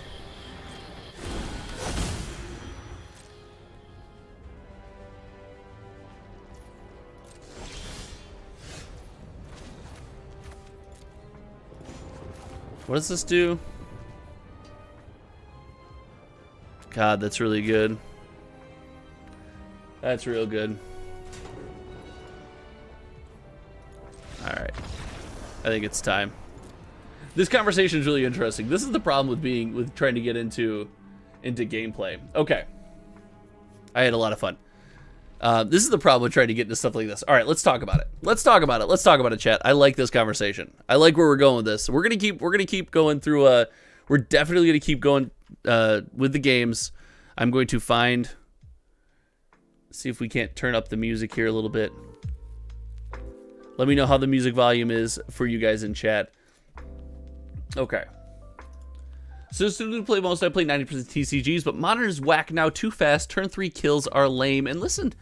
What does this do? God, that's really good. That's real good. Alright. I think it's time. This conversation is really interesting. This is the problem with trying to get into gameplay. Okay. I had a lot of fun. This is the problem with trying to get into stuff like this. All right, let's talk about it. Let's talk about it, chat. I like this conversation. I like where we're going with this. We're gonna keep going through. We're definitely gonna keep going with the games. I'm going to see if we can't turn up the music here a little bit. Let me know how the music volume is for you guys in chat. Okay. So to play most, I play 90% TCGs, but Modern is whack now, too fast. Turn 3 kills are lame. And listen,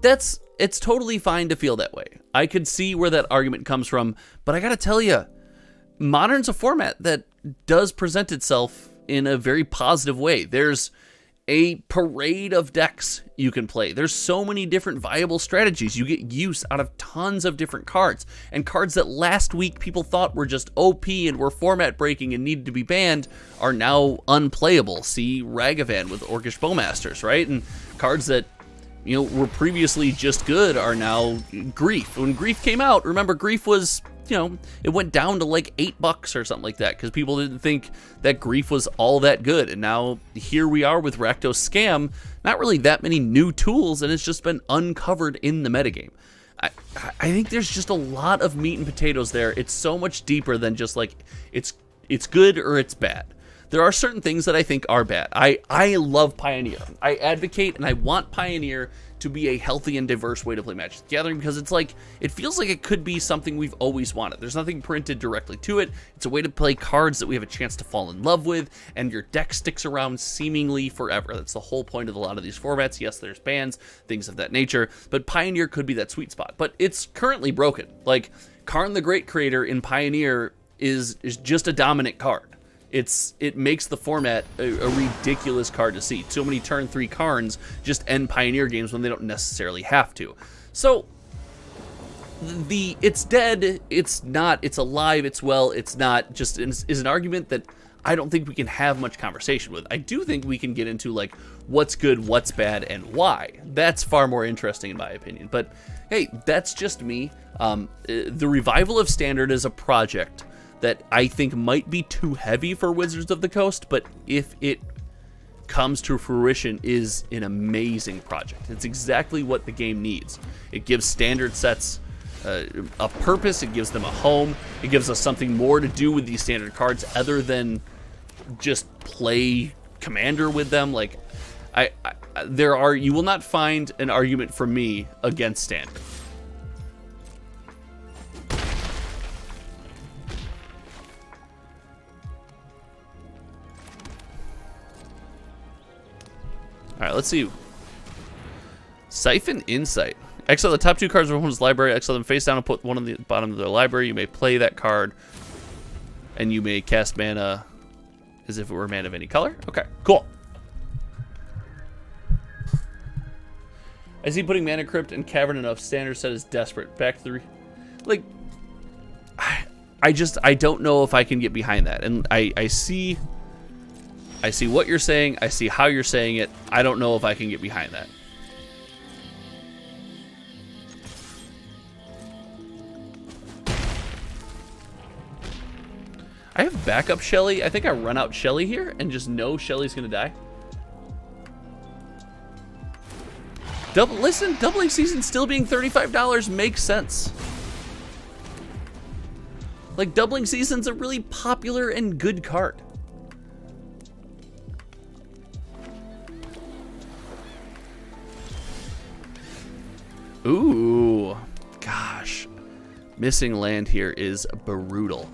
it's totally fine to feel that way. I could see where that argument comes from, but I gotta tell you, Modern's a format that does present itself in a very positive way. There's a parade of decks you can play. There's so many different viable strategies. You get use out of tons of different cards, and cards that last week people thought were just OP and were format breaking and needed to be banned are now unplayable. See Ragavan with Orcish Bowmasters, right? And cards that, you know, were previously just good are now Grief. When Grief came out, remember, Grief was, you know, it went down to like $8 or something like that because people didn't think that Grief was all that good. And now here we are with Rakdos Scam, not really that many new tools, and it's just been uncovered in the metagame. I think there's just a lot of meat and potatoes there. It's so much deeper than just like it's good or it's bad. There are certain things that I think are bad. I love Pioneer. I advocate and I want Pioneer to be a healthy and diverse way to play Magic the Gathering because it's like, it feels like it could be something we've always wanted. There's nothing printed directly to it. It's a way to play cards that we have a chance to fall in love with, and your deck sticks around seemingly forever. That's the whole point of a lot of these formats. Yes, there's bans, things of that nature, but Pioneer could be that sweet spot. But it's currently broken. Like, Karn the Great Creator in Pioneer is just a dominant card. It makes the format a ridiculous card to see. So many turn 3 Karns just end Pioneer games when they don't necessarily have to. So it's dead, it's not, it's alive, it's well, it's not, just is an argument that I don't think we can have much conversation with. I do think we can get into like what's good, what's bad, and why. That's far more interesting in my opinion. But hey, that's just me. The revival of Standard is a project that I think might be too heavy for Wizards of the Coast, but if it comes to fruition, is an amazing project. It's exactly what the game needs. It gives Standard sets a purpose. It gives them a home. It gives us something more to do with these Standard cards other than just play Commander with them. Like, you will not find an argument from me against Standard. All right, let's see. Siphon Insight. Exile the top 2 cards of one's library. Exile them face down and put one on the bottom of their library. You may play that card, and you may cast mana as if it were mana of any color. Okay, cool. I see putting Mana Crypt and Cavern in a Standard set is desperate. Back to the... Like, I don't know if I can get behind that. And I see what you're saying. I see how you're saying it. I don't know if I can get behind that. I have backup Shelly. I think I run out Shelly here and just know Shelly's gonna die. Listen, Doubling Season still being $35 makes sense. Like, Doubling Season's a really popular and good card. Ooh, gosh. Missing land here is brutal.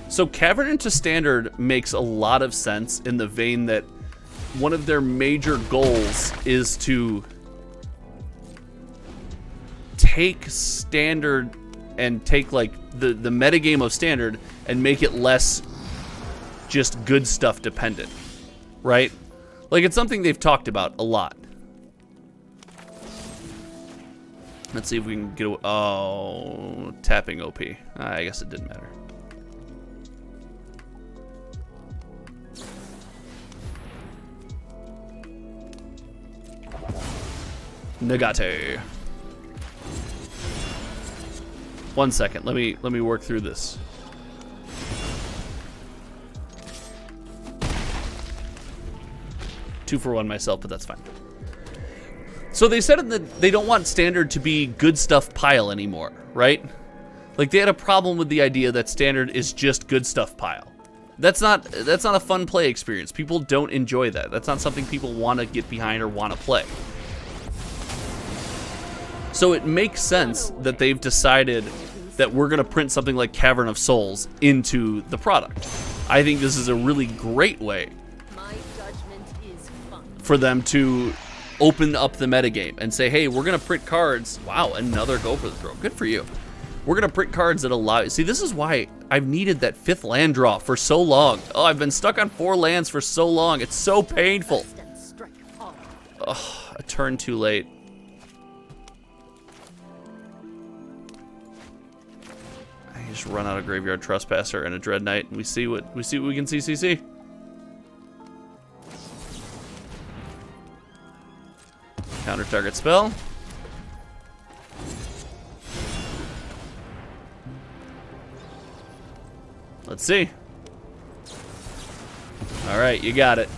So Cavern into Standard makes a lot of sense in the vein that one of their major goals is to take Standard and take like the metagame of Standard and make it less just good stuff dependent, right? Like, it's something they've talked about a lot. Let's see if we can get away. Oh, tapping OP. I guess it didn't matter. Negate. 1 second. Let me work through this. Two for one myself, but that's fine. So they said that they don't want Standard to be good stuff pile anymore, right? Like, they had a problem with the idea that Standard is just good stuff pile. That's not a fun play experience. People don't enjoy that. That's not something people want to get behind or want to play. So it makes sense that they've decided that we're going to print something like Cavern of Souls into the product. I think this is a really great way for them to open up the metagame and say, hey, we're going to print cards. Wow, another go for the throw. Good for you. We're going to print cards that allow... See, this is why I've needed that 5th land draw for so long. Oh, I've been stuck on 4 lands for so long. It's so painful. Oh, a turn too late. Just run out a Graveyard Trespasser and a Dread Knight, and we see what we can CCC. Counter target spell. Let's see. All right, you got it.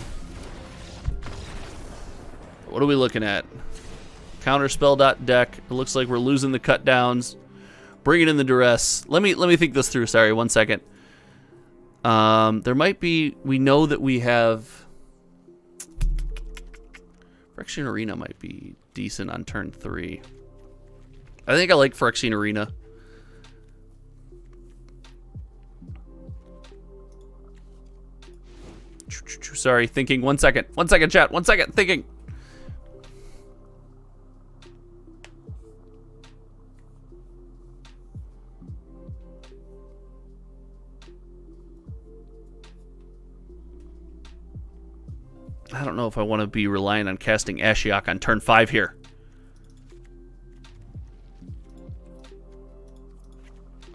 What are we looking at? Counter spell deck. It looks like we're losing the cut downs. Bringing in the duress. Let me think this through. Sorry, 1 second. There might be... We know that we have... Phyrexian Arena might be decent on turn 3. I think I like Phyrexian Arena. Sorry, thinking. 1 second. 1 second, chat. 1 second, thinking. I don't know if I want to be relying on casting Ashiok on turn 5 here.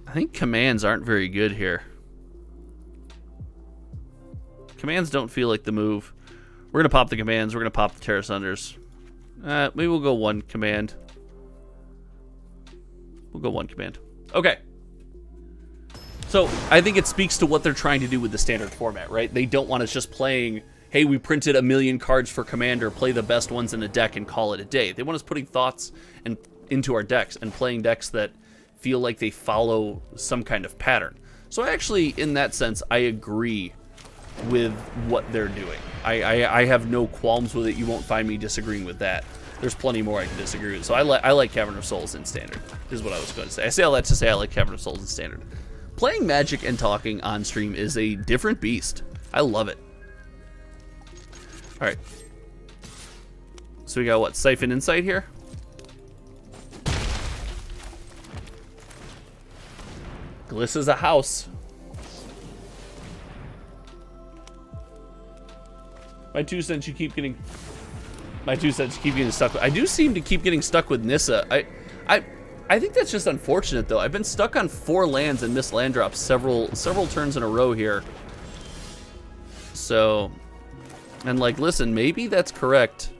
I think commands aren't very good here. Commands don't feel like the move. We're going to pop the commands. We're going to pop the Terra Sunders. Maybe we'll go one command. We'll go one command. Okay. So I think it speaks to what they're trying to do with the standard format, right? They don't want us just playing, hey, we printed 1,000,000 cards for Commander, play the best ones in a deck and call it a day. They want us putting thoughts into our decks and playing decks that feel like they follow some kind of pattern. So actually, in that sense, I agree with what they're doing. I have no qualms with it. You won't find me disagreeing with that. There's plenty more I can disagree with. So I like Cavern of Souls in Standard, is what I was going to say. I say all that to say I like Cavern of Souls in Standard. Playing Magic and talking on stream is a different beast. I love it. All right. So we got what? Siphon Insight here? Glissa's a house. My 2 cents, you keep getting... My 2 cents, you keep getting stuck with... I do seem to keep getting stuck with Nissa. I think that's just unfortunate, though. I've been stuck on 4 lands and missed land drops several turns in a row here. So... And, like, listen, maybe that's correct.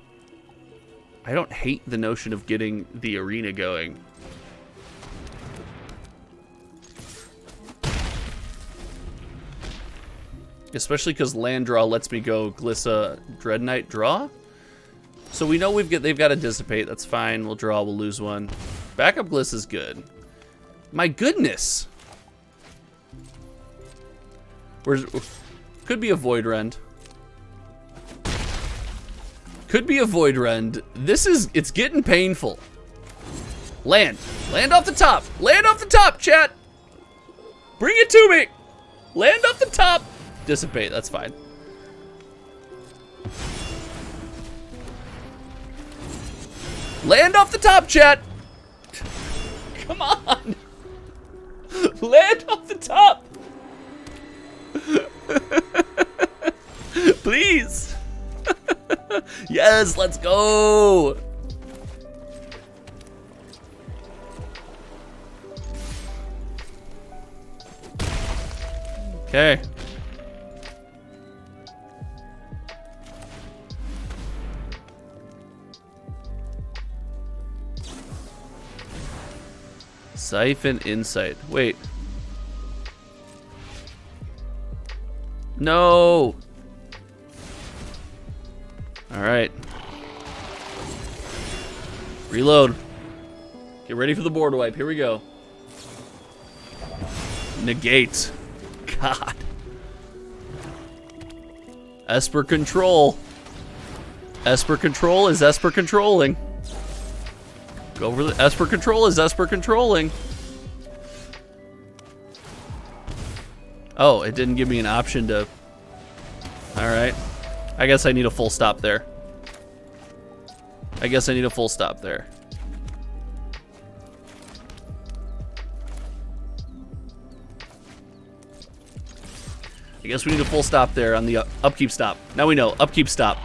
I don't hate the notion of getting the arena going. Especially because land draw lets me go Glissa Dread Knight draw. So we know they've got to dissipate. That's fine. We'll draw. We'll lose one. Backup Gliss is good. My goodness. Could be a Void Rend. Could be a Void Rend. It's getting painful. Land off the top. Land off the top, chat. Bring it to me. Land off the top. Dissipate, that's fine. Land off the top, chat. Come on. Land off the top. Please. Yes, let's go. Okay. Siphon Insight. Wait. No. All right. Reload. Get ready for the board wipe. Here we go. Negate. God. Esper Control. Esper Control is Esper controlling. Go over the Esper Control is Esper controlling. Oh, it didn't give me an option to... Alright. I guess I need a full stop there. I guess I need a full stop there. I guess we need a full stop there on the upkeep stop. Now we know. Upkeep stop.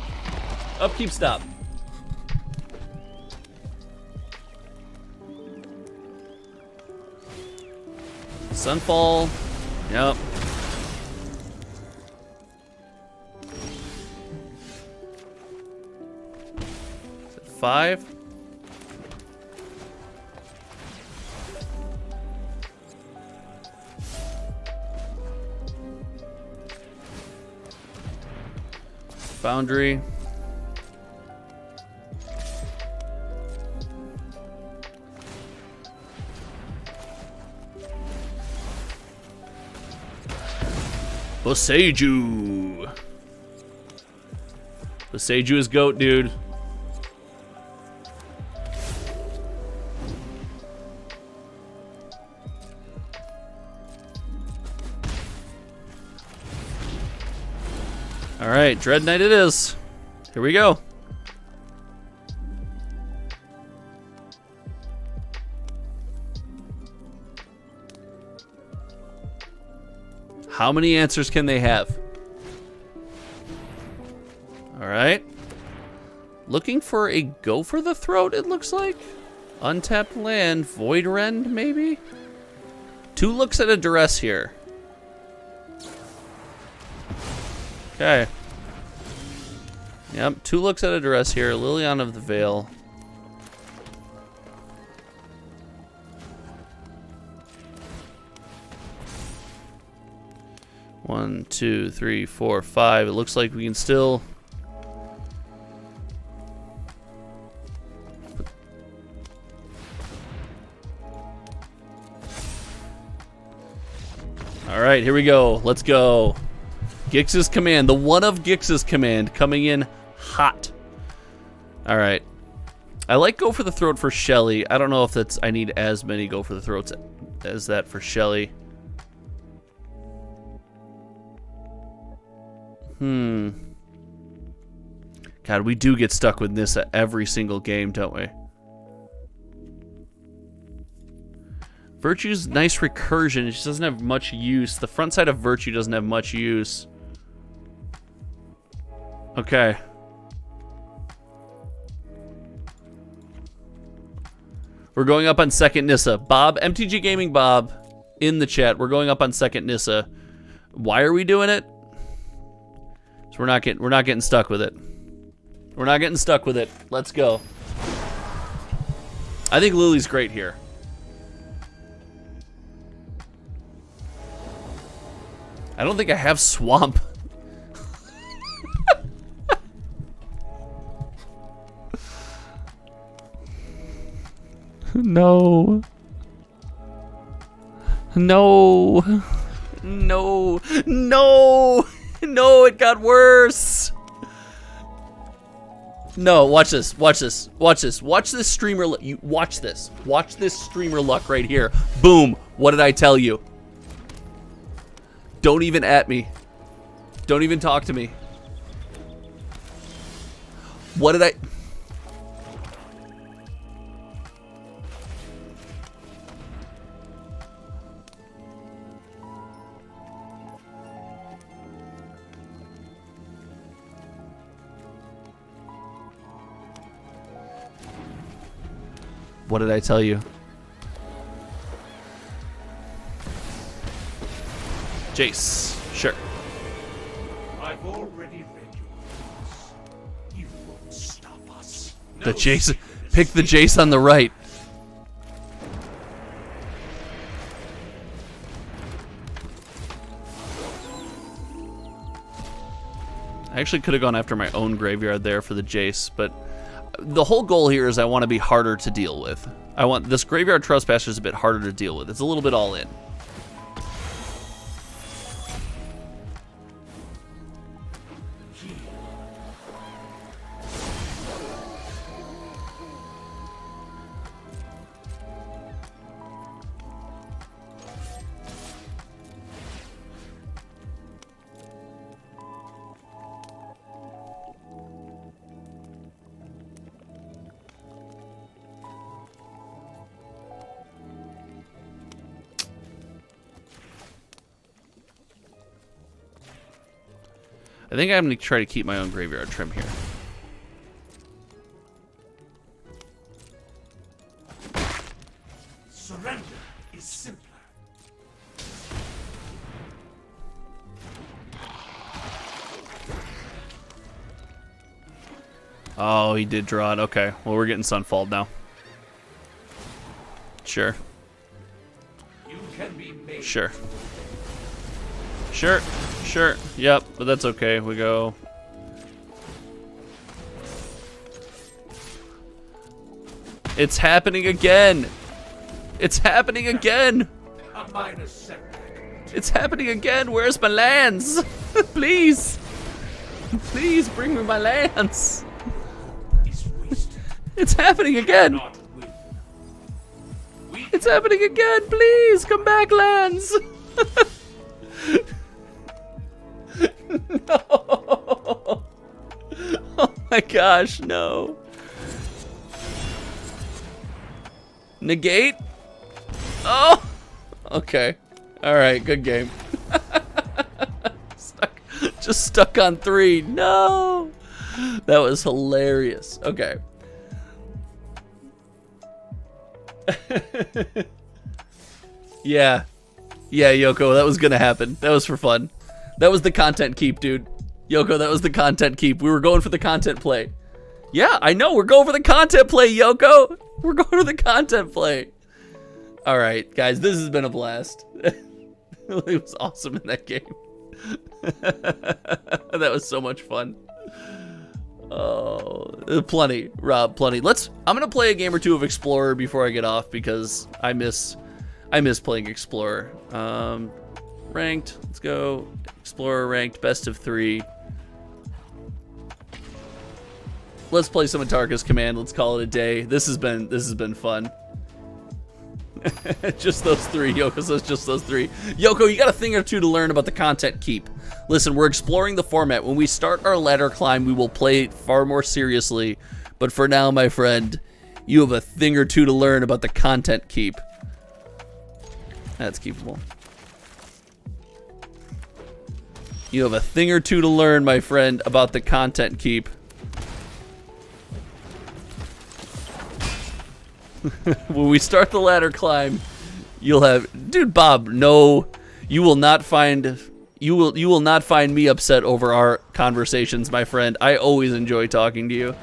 Upkeep stop. Sunfall. Yep. Is it 5? Boundary. Boseiju. Boseiju is GOAT, dude. All right, Dread Knight it is. Here we go. How many answers can they have? All right. Looking for a Go for the Throat, it looks like. Untapped land, Void Rend, maybe? 2 looks at a duress here. Okay. Yep, 2 looks at a duress here. Liliana of the Veil. One, 2, 3, 4, 5. It looks like we can still... Alright, here we go. Let's go. Gix's command. The one of Gix's command coming in hot. Alright. I like Go for the Throat for Shelly. I don't know if that's... I need as many Go for the Throats as that for Shelly. God, we do get stuck with Nissa every single game, don't we? Virtue's nice recursion. It just doesn't have much use. The front side of Virtue doesn't have much use. Okay. We're going up on second Nissa. Bob, MTG Gaming Bob, in the chat. We're going up on second Nissa. Why are we doing it? So we're not getting stuck with it. We're not getting stuck with it. Let's go. I think Lily's great here. I don't think I have Swamp. No. No. No. No. No, it got worse. No, watch this. Watch this. Watch this. Watch this streamer. You watch this. Watch this streamer luck right here. Boom. What did I tell you? Don't even at me. Don't even talk to me. What did I... What did I tell you? Jace, sure. I've already read yours. You won't stop us. The Jace, pick the Jace on the right. I actually could have gone after my own graveyard there for the Jace, but the whole goal here is I want to be harder to deal with. I want this Graveyard Trespasser is a bit harder to deal with. It's a little bit all in. I think I'm going to try to keep my own graveyard trim here. Surrender is simpler. Oh, he did draw it. Okay. Well, we're getting Sunfall now. Sure. You can be made. Sure. Sure. Sure. Yep, but that's okay. We go. It's happening again. It's happening again. A minor setback. It's happening again. Where's my lands? Please. Please bring me my lands. Is wasted. It's happening again. Not win. We It's happening again. Please come back, lands. No. Oh my gosh, no. Negate? Oh. Okay. All right, good game. Just stuck on 3. No. That was hilarious. Okay. Yeah. Yeah, Yoko, that was gonna happen. That was for fun. That was the content keep, dude. Yoko, that was the content keep. We were going for the content play. Yeah, I know. We're going for the content play, Yoko. We're going for the content play. All right, guys, this has been a blast. It was awesome in that game. That was so much fun. Oh, plenty, Rob, plenty. I'm gonna play a game or two of Explorer before I get off because I miss playing Explorer. Ranked, let's go. Explorer ranked, best of 3. Let's play some Antarctica Command. Let's call it a day. This has been fun. Just those 3, Yoko says just those 3. Yoko, you got a thing or two to learn about the content keep. Listen, we're exploring the format. When we start our ladder climb, we will play it far more seriously. But for now, my friend, you have a thing or two to learn about the content keep. That's keepable. You have a thing or two to learn, my friend, about the content keep. When we start the ladder climb, you'll have, dude, Bob. No, you will not find me upset over our conversations, my friend. I always enjoy talking to you.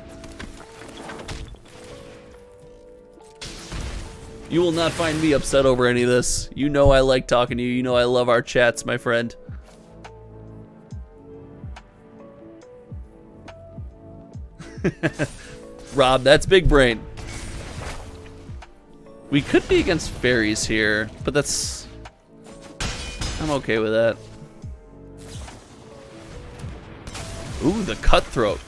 You will not find me upset over any of this. You know I like talking to you. You know I love our chats, my friend. Rob, that's big brain. We could be against fairies here, but I'm okay with that. Ooh, the cutthroat.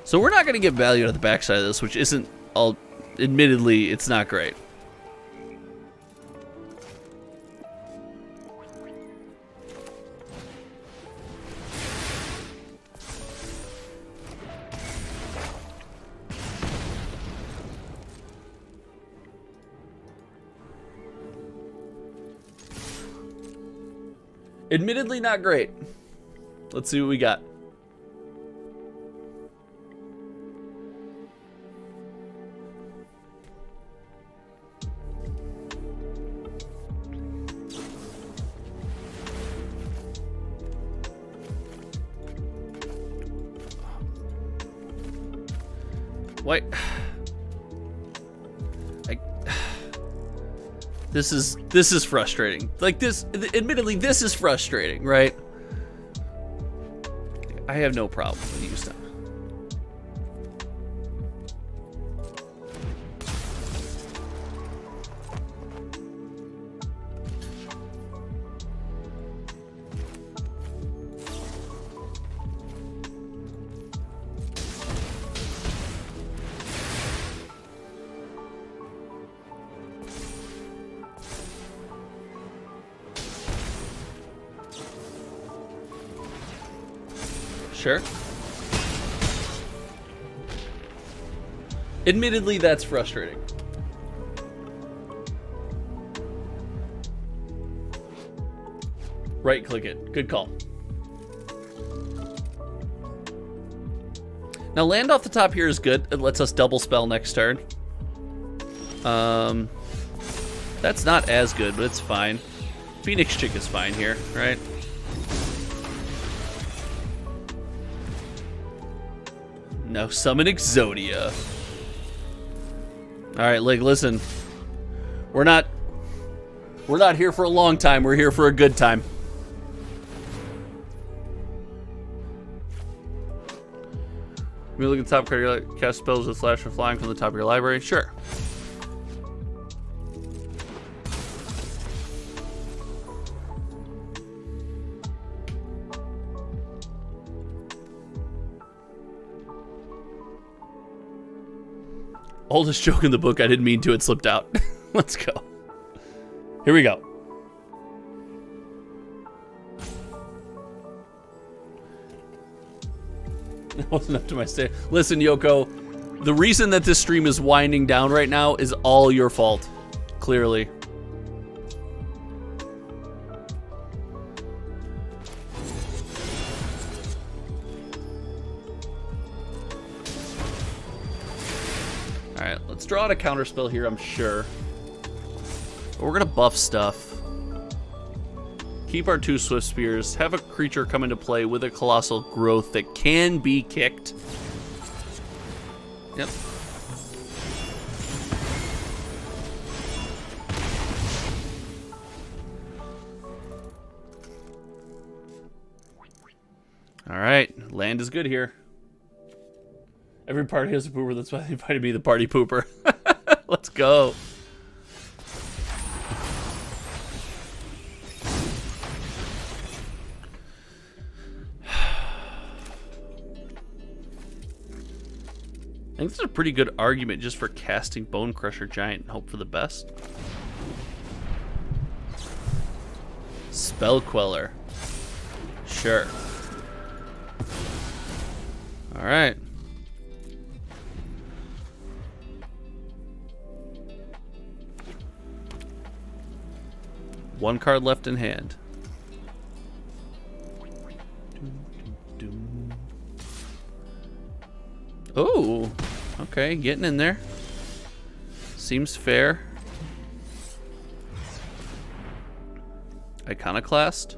So we're not going to get value out of the backside of this, which isn't all, admittedly, it's not great. Admittedly not great. Let's see what we got. What? This is frustrating. Like this, admittedly, this is frustrating, right? I have no problem with use time. Sure. Admittedly, that's frustrating. Right click it. Good call. Now land off the top here is good. It lets us double spell next turn. That's not as good, but it's fine. Phoenix Chick is fine here, right? Now summon Exodia. Alright, like, listen. We're not here for a long time, we're here for a good time. We look at the top card, you cast spells with slash or flying from the top of your library. Sure. Oldest joke in the book, I didn't mean to, it slipped out. Let's go. Here we go. That wasn't up to my state. Listen, Yoko, the reason that this stream is winding down right now is all your fault. Clearly. Alright, let's draw out a counterspell here, I'm sure. But we're gonna buff stuff. Keep our 2 Swift Spears. Have a creature come into play with a Colossal Growth that can be kicked. Yep. Alright, land is good here. Every party has a pooper, that's why they invited me the party pooper. Let's go. I think this is a pretty good argument just for casting Bone Crusher Giant and hope for the best. Spell Queller. Sure. Alright. One card left in hand. Oh, okay, getting in there. Seems fair. Iconoclast.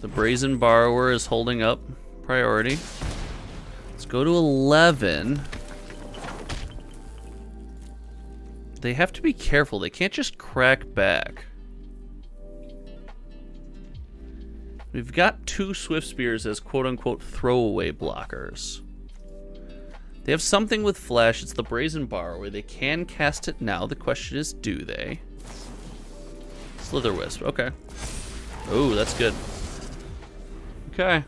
The Brazen Borrower is holding up priority. Let's go to 11. They have to be careful. They can't just crack back. We've got 2 Swift Spears as quote-unquote throwaway blockers. They have something with Flash. It's the Brazen Borrower. They can cast it now. The question is, do they? Slither Wisp. Okay. Oh, that's good. Okay.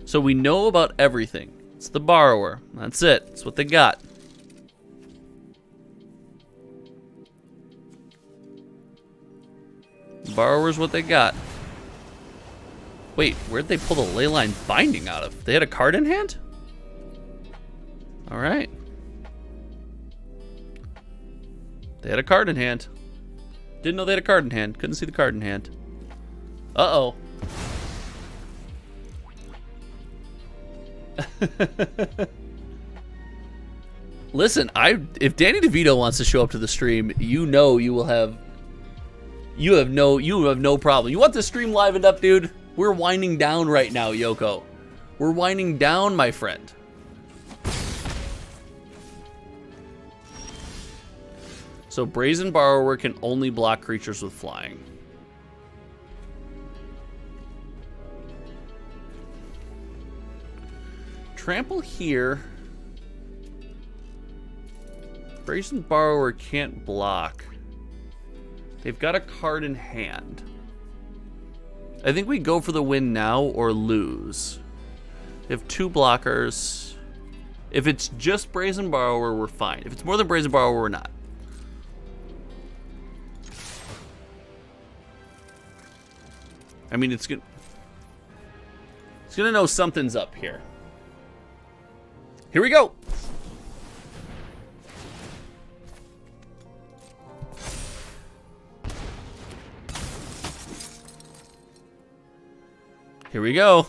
So we know about everything. It's the Borrower. That's it. That's what they got. Borrower's what they got. Wait, where'd they pull the Leyline Binding out of? They had a card in hand? Alright. They had a card in hand. Didn't know they had a card in hand. Couldn't see the card in hand. Uh-oh. Listen, if Danny DeVito wants to show up to the stream, you know you have no problem. You want the stream livened up, dude? We're winding down right now, Yoko. We're winding down, my friend. So Brazen Borrower can only block creatures with flying. Trample here. Brazen Borrower can't block. They've got a card in hand. I think we go for the win now or lose. They have 2 blockers. If it's just Brazen Borrower, we're fine. If it's more than Brazen Borrower, we're not. I mean, it's gonna know something's up here. Here we go. Here we go.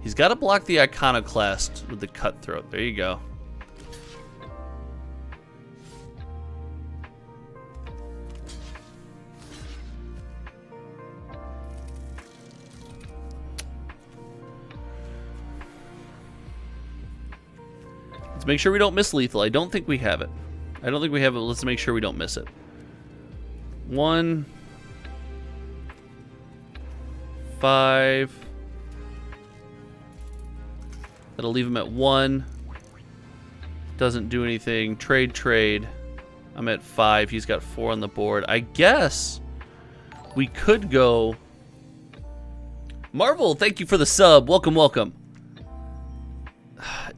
He's got to block the Iconoclast with the Cutthroat. There you go. Let's make sure we don't miss lethal. I don't think we have it. I don't think we have it. Let's make sure we don't miss it. 1, 5. That'll leave him at 1. Doesn't do anything. Trade. I'm at 5. He's got 4 on the board. I guess we could go. Marvel, thank you for the sub. Welcome.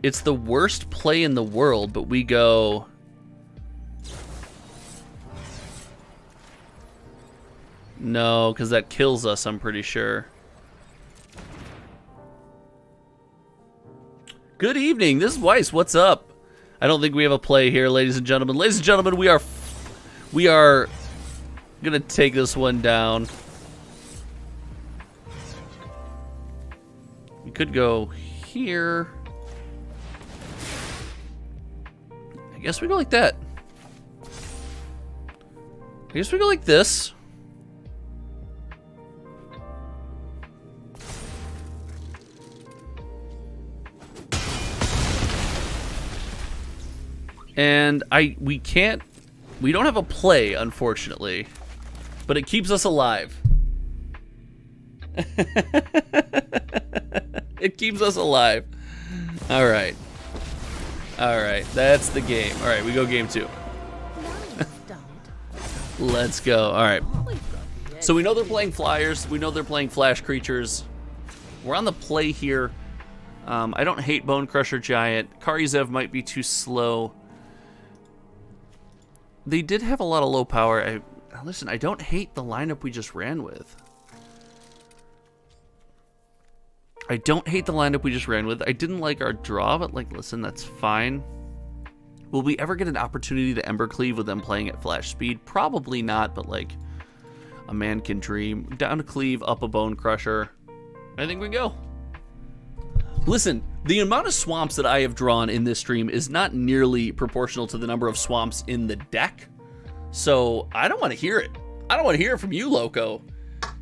It's the worst play in the world, but we go. No, because that kills us, I'm pretty sure. Good evening, this is Weiss, what's up? I don't think we have a play here, ladies and gentlemen. Ladies and gentlemen, we are gonna take this one down. could go here. I guess we go like that. I guess we go like this. And we don't have a play, unfortunately, but it keeps us alive. It keeps us alive. All right. All right, that's the game. All right, we go game 2. Let's go. All right. So we know they're playing flyers. We know they're playing flash creatures. We're on the play here. I don't hate Bone Crusher Giant. Karizev might be too slow. They did have a lot of low power. Listen, I don't hate the lineup we just ran with. I don't hate the lineup we just ran with. I didn't like our draw, but like, listen, that's fine. Will we ever get an opportunity to Ember Cleave with them playing at flash speed? Probably not, but like, a man can dream. Down to Cleave, up a Bone Crusher. I think we go. Listen, the amount of swamps that I have drawn in this stream is not nearly proportional to the number of swamps in the deck. So I don't want to hear it. I don't want to hear it from you, Loco.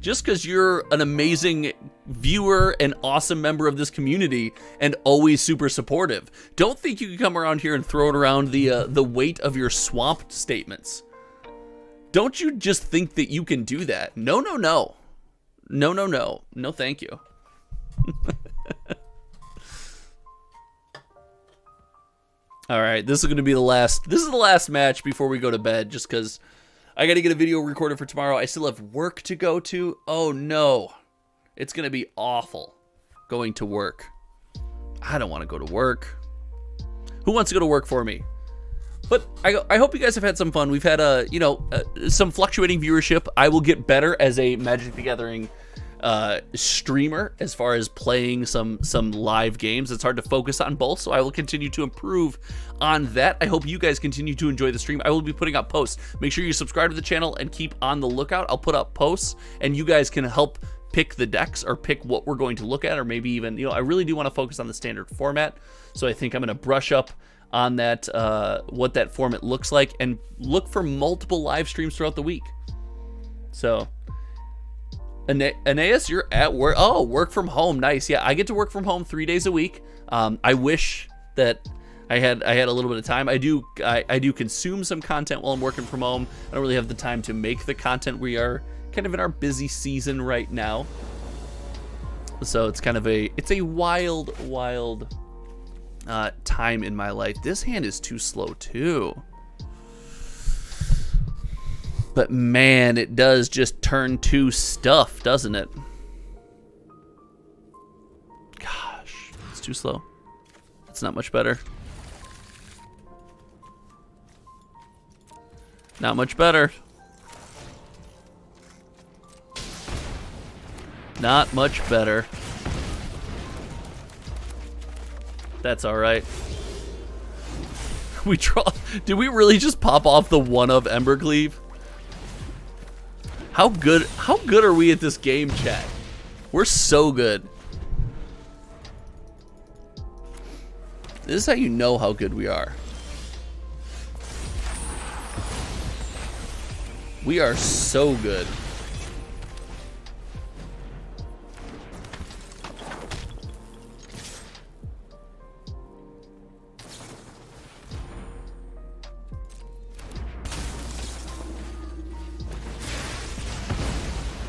Just because you're an amazing viewer and awesome member of this community and always super supportive, don't think you can come around here and throw it around the weight of your swamp statements. Don't you just think that you can do that? No, no, no. No, no, no. No, thank you. All right, this is going to be the last. This is the last match before we go to bed, just because I got to get a video recorded for tomorrow. I still have work to go to. Oh no, it's going to be awful going to work. I don't want to go to work. Who wants to go to work for me? But I hope you guys have had some fun. We've had some fluctuating viewership. I will get better as a Magic the Gathering streamer as far as playing some live games. It's hard to focus on both, so I will continue to improve on that. I hope you guys continue to enjoy the stream. I will be putting up posts. Make sure you subscribe to the channel and keep on the lookout. I'll put up posts and you guys can help pick the decks or pick what we're going to look at, or maybe even, I really do want to focus on the standard format, so I think I'm going to brush up on that, what that format looks like, and look for multiple live streams throughout the week. So Aeneas, you're at work. Oh, work from home. Nice. Yeah, I get to work from home 3 days a week. I wish that I had a little bit of time. I do consume some content while I'm working from home. I don't really have the time to make the content. We are kind of in our busy season right now, so it's kind of a wild time in my life. This hand is too slow too. But man, it does just turn to stuff, doesn't it? Gosh, it's too slow. It's not much better. Not much better. Not much better. That's all right. We draw. Did we really just pop off the one of Embercleave? How good are we at this game, chat? We're so good. This is how you know how good we are. We are so good.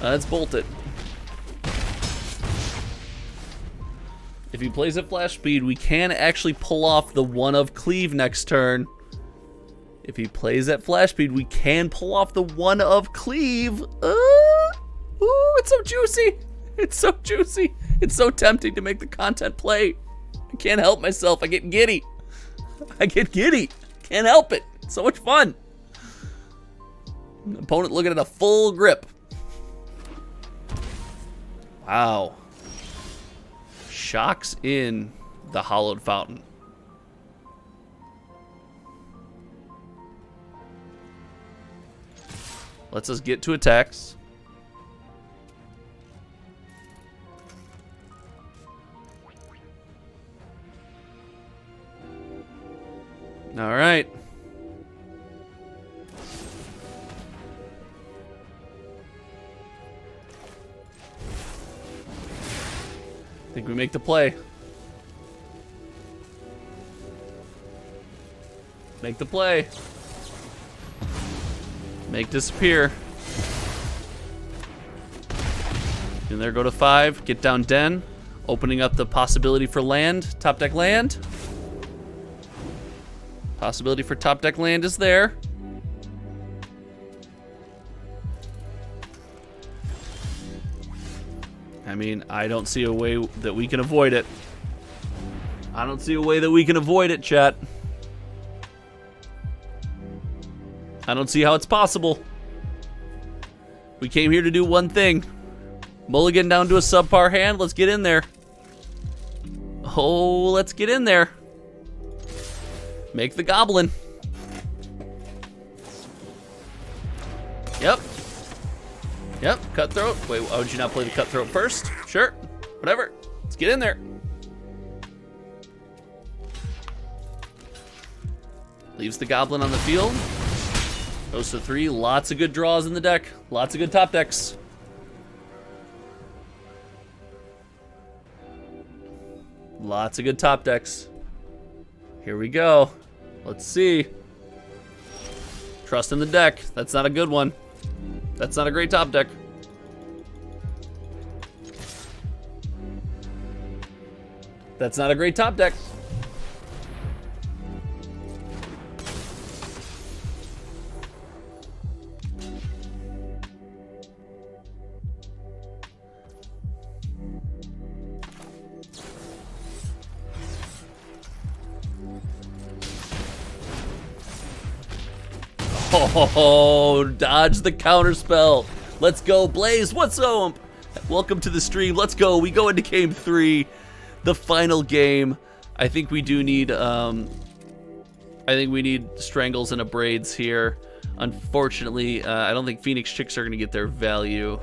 Let's bolt it. If he plays at flash speed, we can actually pull off the one of Cleave next turn. If he plays at flash speed, we can pull off the one of Cleave. Ooh, it's so juicy. It's so juicy. It's so tempting to make the content play. I can't help myself. I get giddy. I get giddy. Can't help it. It's so much fun. Opponent looking at a full grip. Wow. Shocks in the Hollowed Fountain. Lets us get to attacks. right. I think we make the play. Make the play. Make disappear. And there, go to 5. Get down den. Opening up the possibility for land. Top deck land. Possibility for top deck land is there. I mean, I don't see a way that we can avoid it. I don't see a way that we can avoid it, chat. I don't see how it's possible. We came here to do one thing. Mulligan down to a subpar hand. Let's get in there. Oh, let's get in there. Make the goblin. Yep. Yep, cutthroat. Wait, why would you not play the cutthroat first? Sure, whatever. Let's get in there. Leaves the goblin on the field. Goes to 3. Lots of good draws in the deck. Lots of good top decks. Lots of good top decks. Here we go. Let's see. Trust in the deck. That's not a good one. That's not a great top deck. That's not a great top deck. Oh, dodge the counter spell. Let's go, Blaze. What's up? Welcome to the stream. Let's go. We go into game 3, the final game. I think we do need strangles and abrades here. Unfortunately, I don't think Phoenix Chicks are going to get their value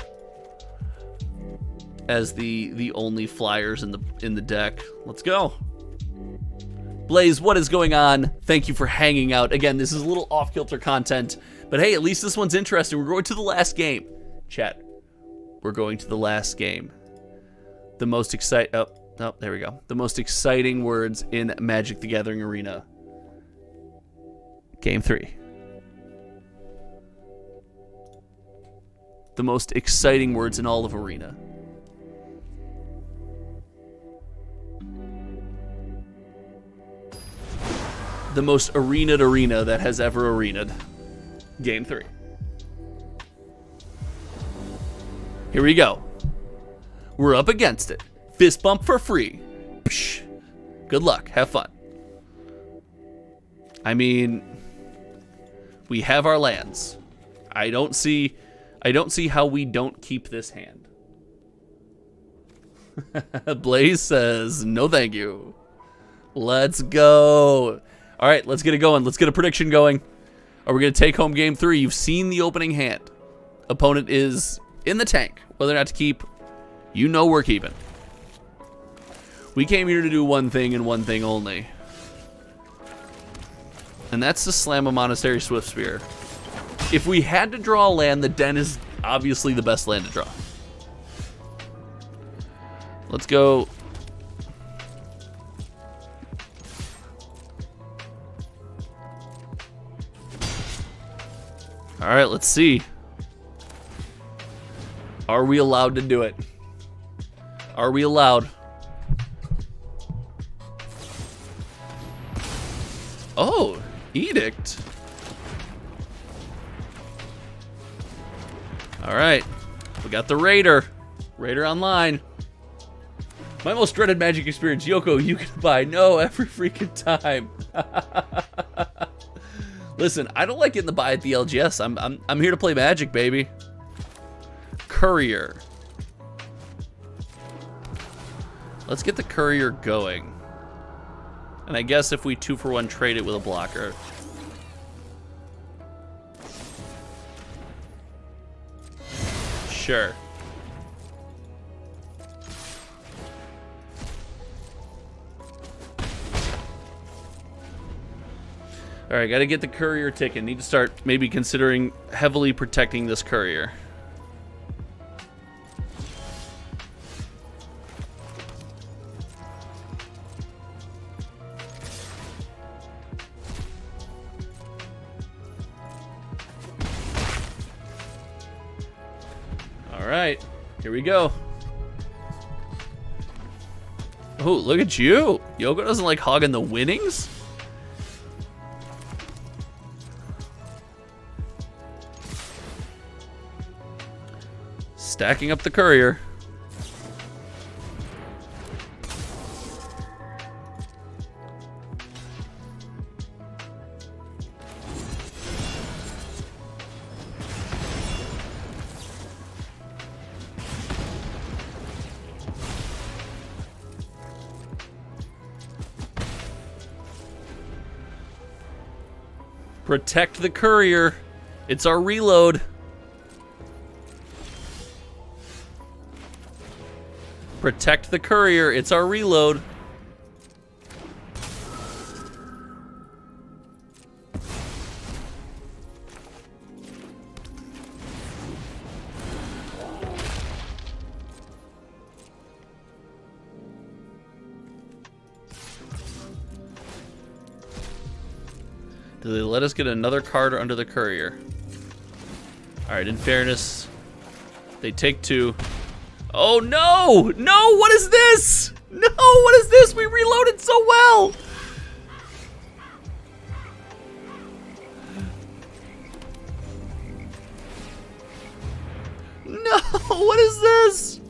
as the only flyers in the deck. Let's go. Blaze, what is going on? Thank you for hanging out. Again, this is a little off-kilter content, but hey, at least this one's interesting. We're going to the last game. Chat, we're going to the last game. The most there we go. The most exciting words in Magic the Gathering Arena. Game 3. The most exciting words in all of Arena. The most arena'd arena that has ever arena'd. Game 3. Here we go. We're up against it. Fist bump for free. Psh. Good luck. Have fun. I mean, we have our lands. I don't see how we don't keep this hand. Blaze says, no thank you. Let's go. All right, let's get it going. Let's get a prediction going. Are we going to take home game 3? You've seen the opening hand. Opponent is in the tank. Whether or not to keep, you know we're keeping. We came here to do one thing and one thing only. And that's to slam a Monastery Swiftspear. If we had to draw a land, the Den is obviously the best land to draw. Let's go. All right, let's see. Are we allowed to do it? Are we allowed? Oh, Edict. All right, we got the Raider. Raider online. My most dreaded Magic experience, Yoko, you can buy. No, every freaking time. Listen, I don't like getting the buy at the LGS. I'm here to play Magic, baby. Courier. Let's get the Courier going. And I guess if we 2-for-1 trade it with a blocker. Sure. All right, got to get the courier ticking. Need to start maybe considering heavily protecting this courier. All right, here we go. Oh, look at you. Yoko doesn't like hogging the winnings? Stacking up the courier. Protect the courier. It's our reload. Protect the courier. It's our reload. Do they let us get another card under the courier? Alright, in fairness, they take 2. Oh no! No, what is this? No, what is this? We reloaded so well! No, what is this?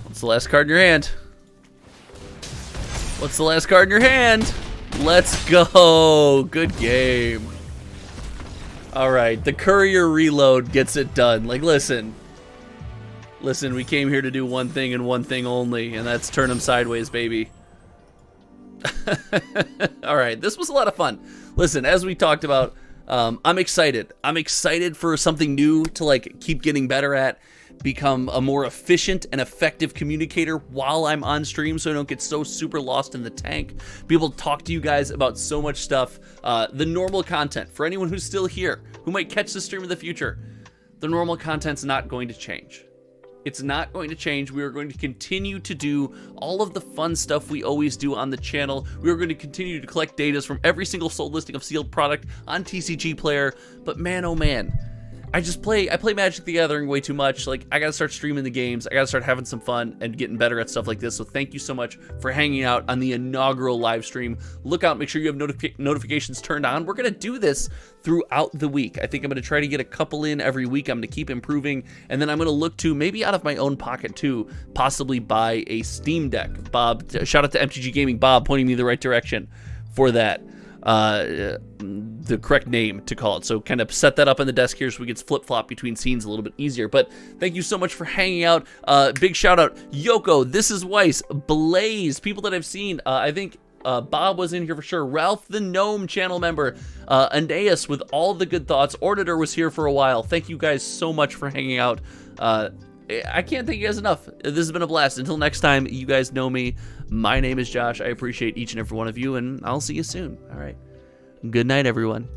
What's the last card in your hand? What's the last card in your hand? Let's go. Good game. All right, the courier reload gets it done. Like, listen, we came here to do one thing and one thing only, and that's turn them sideways, baby. All right, this was a lot of fun. Listen, as we talked about, I'm excited. I'm excited for something new to like keep getting better at, become a more efficient and effective communicator while I'm on stream so I don't get so super lost in the tank. Be able to talk to you guys about so much stuff. The normal content, for anyone who's still here, who might catch the stream in the future, the normal content's not going to change. It's not going to change. We are going to continue to do all of the fun stuff we always do on the channel. We are going to continue to collect data from every single sold listing of sealed product on TCG Player. But man, oh man, I play Magic the Gathering way too much. Like, I gotta start streaming the games. I gotta start having some fun and getting better at stuff like this. So thank you so much for hanging out on the inaugural live stream. Look out, make sure you have notifications turned on. We're gonna do this throughout the week. I think I'm gonna try to get a couple in every week. I'm gonna keep improving, and then I'm gonna look to, maybe out of my own pocket too, possibly buy a Steam Deck. Bob, shout out to MTG Gaming Bob, pointing me the right direction for that. The correct name to call it. So kind of set that up on the desk here so we can flip-flop between scenes a little bit easier. But thank you so much for hanging out. Big shout out, Yoko, This Is Weiss, Blaze, people that I've seen. I think Bob was in here for sure. Ralph the Gnome channel member. Aeneas with all the good thoughts. Auditor was here for a while. Thank you guys so much for hanging out. I can't thank you guys enough. This has been a blast. Until next time, you guys know me. My name is Josh. I appreciate each and every one of you, and I'll see you soon. All right. Good night, everyone.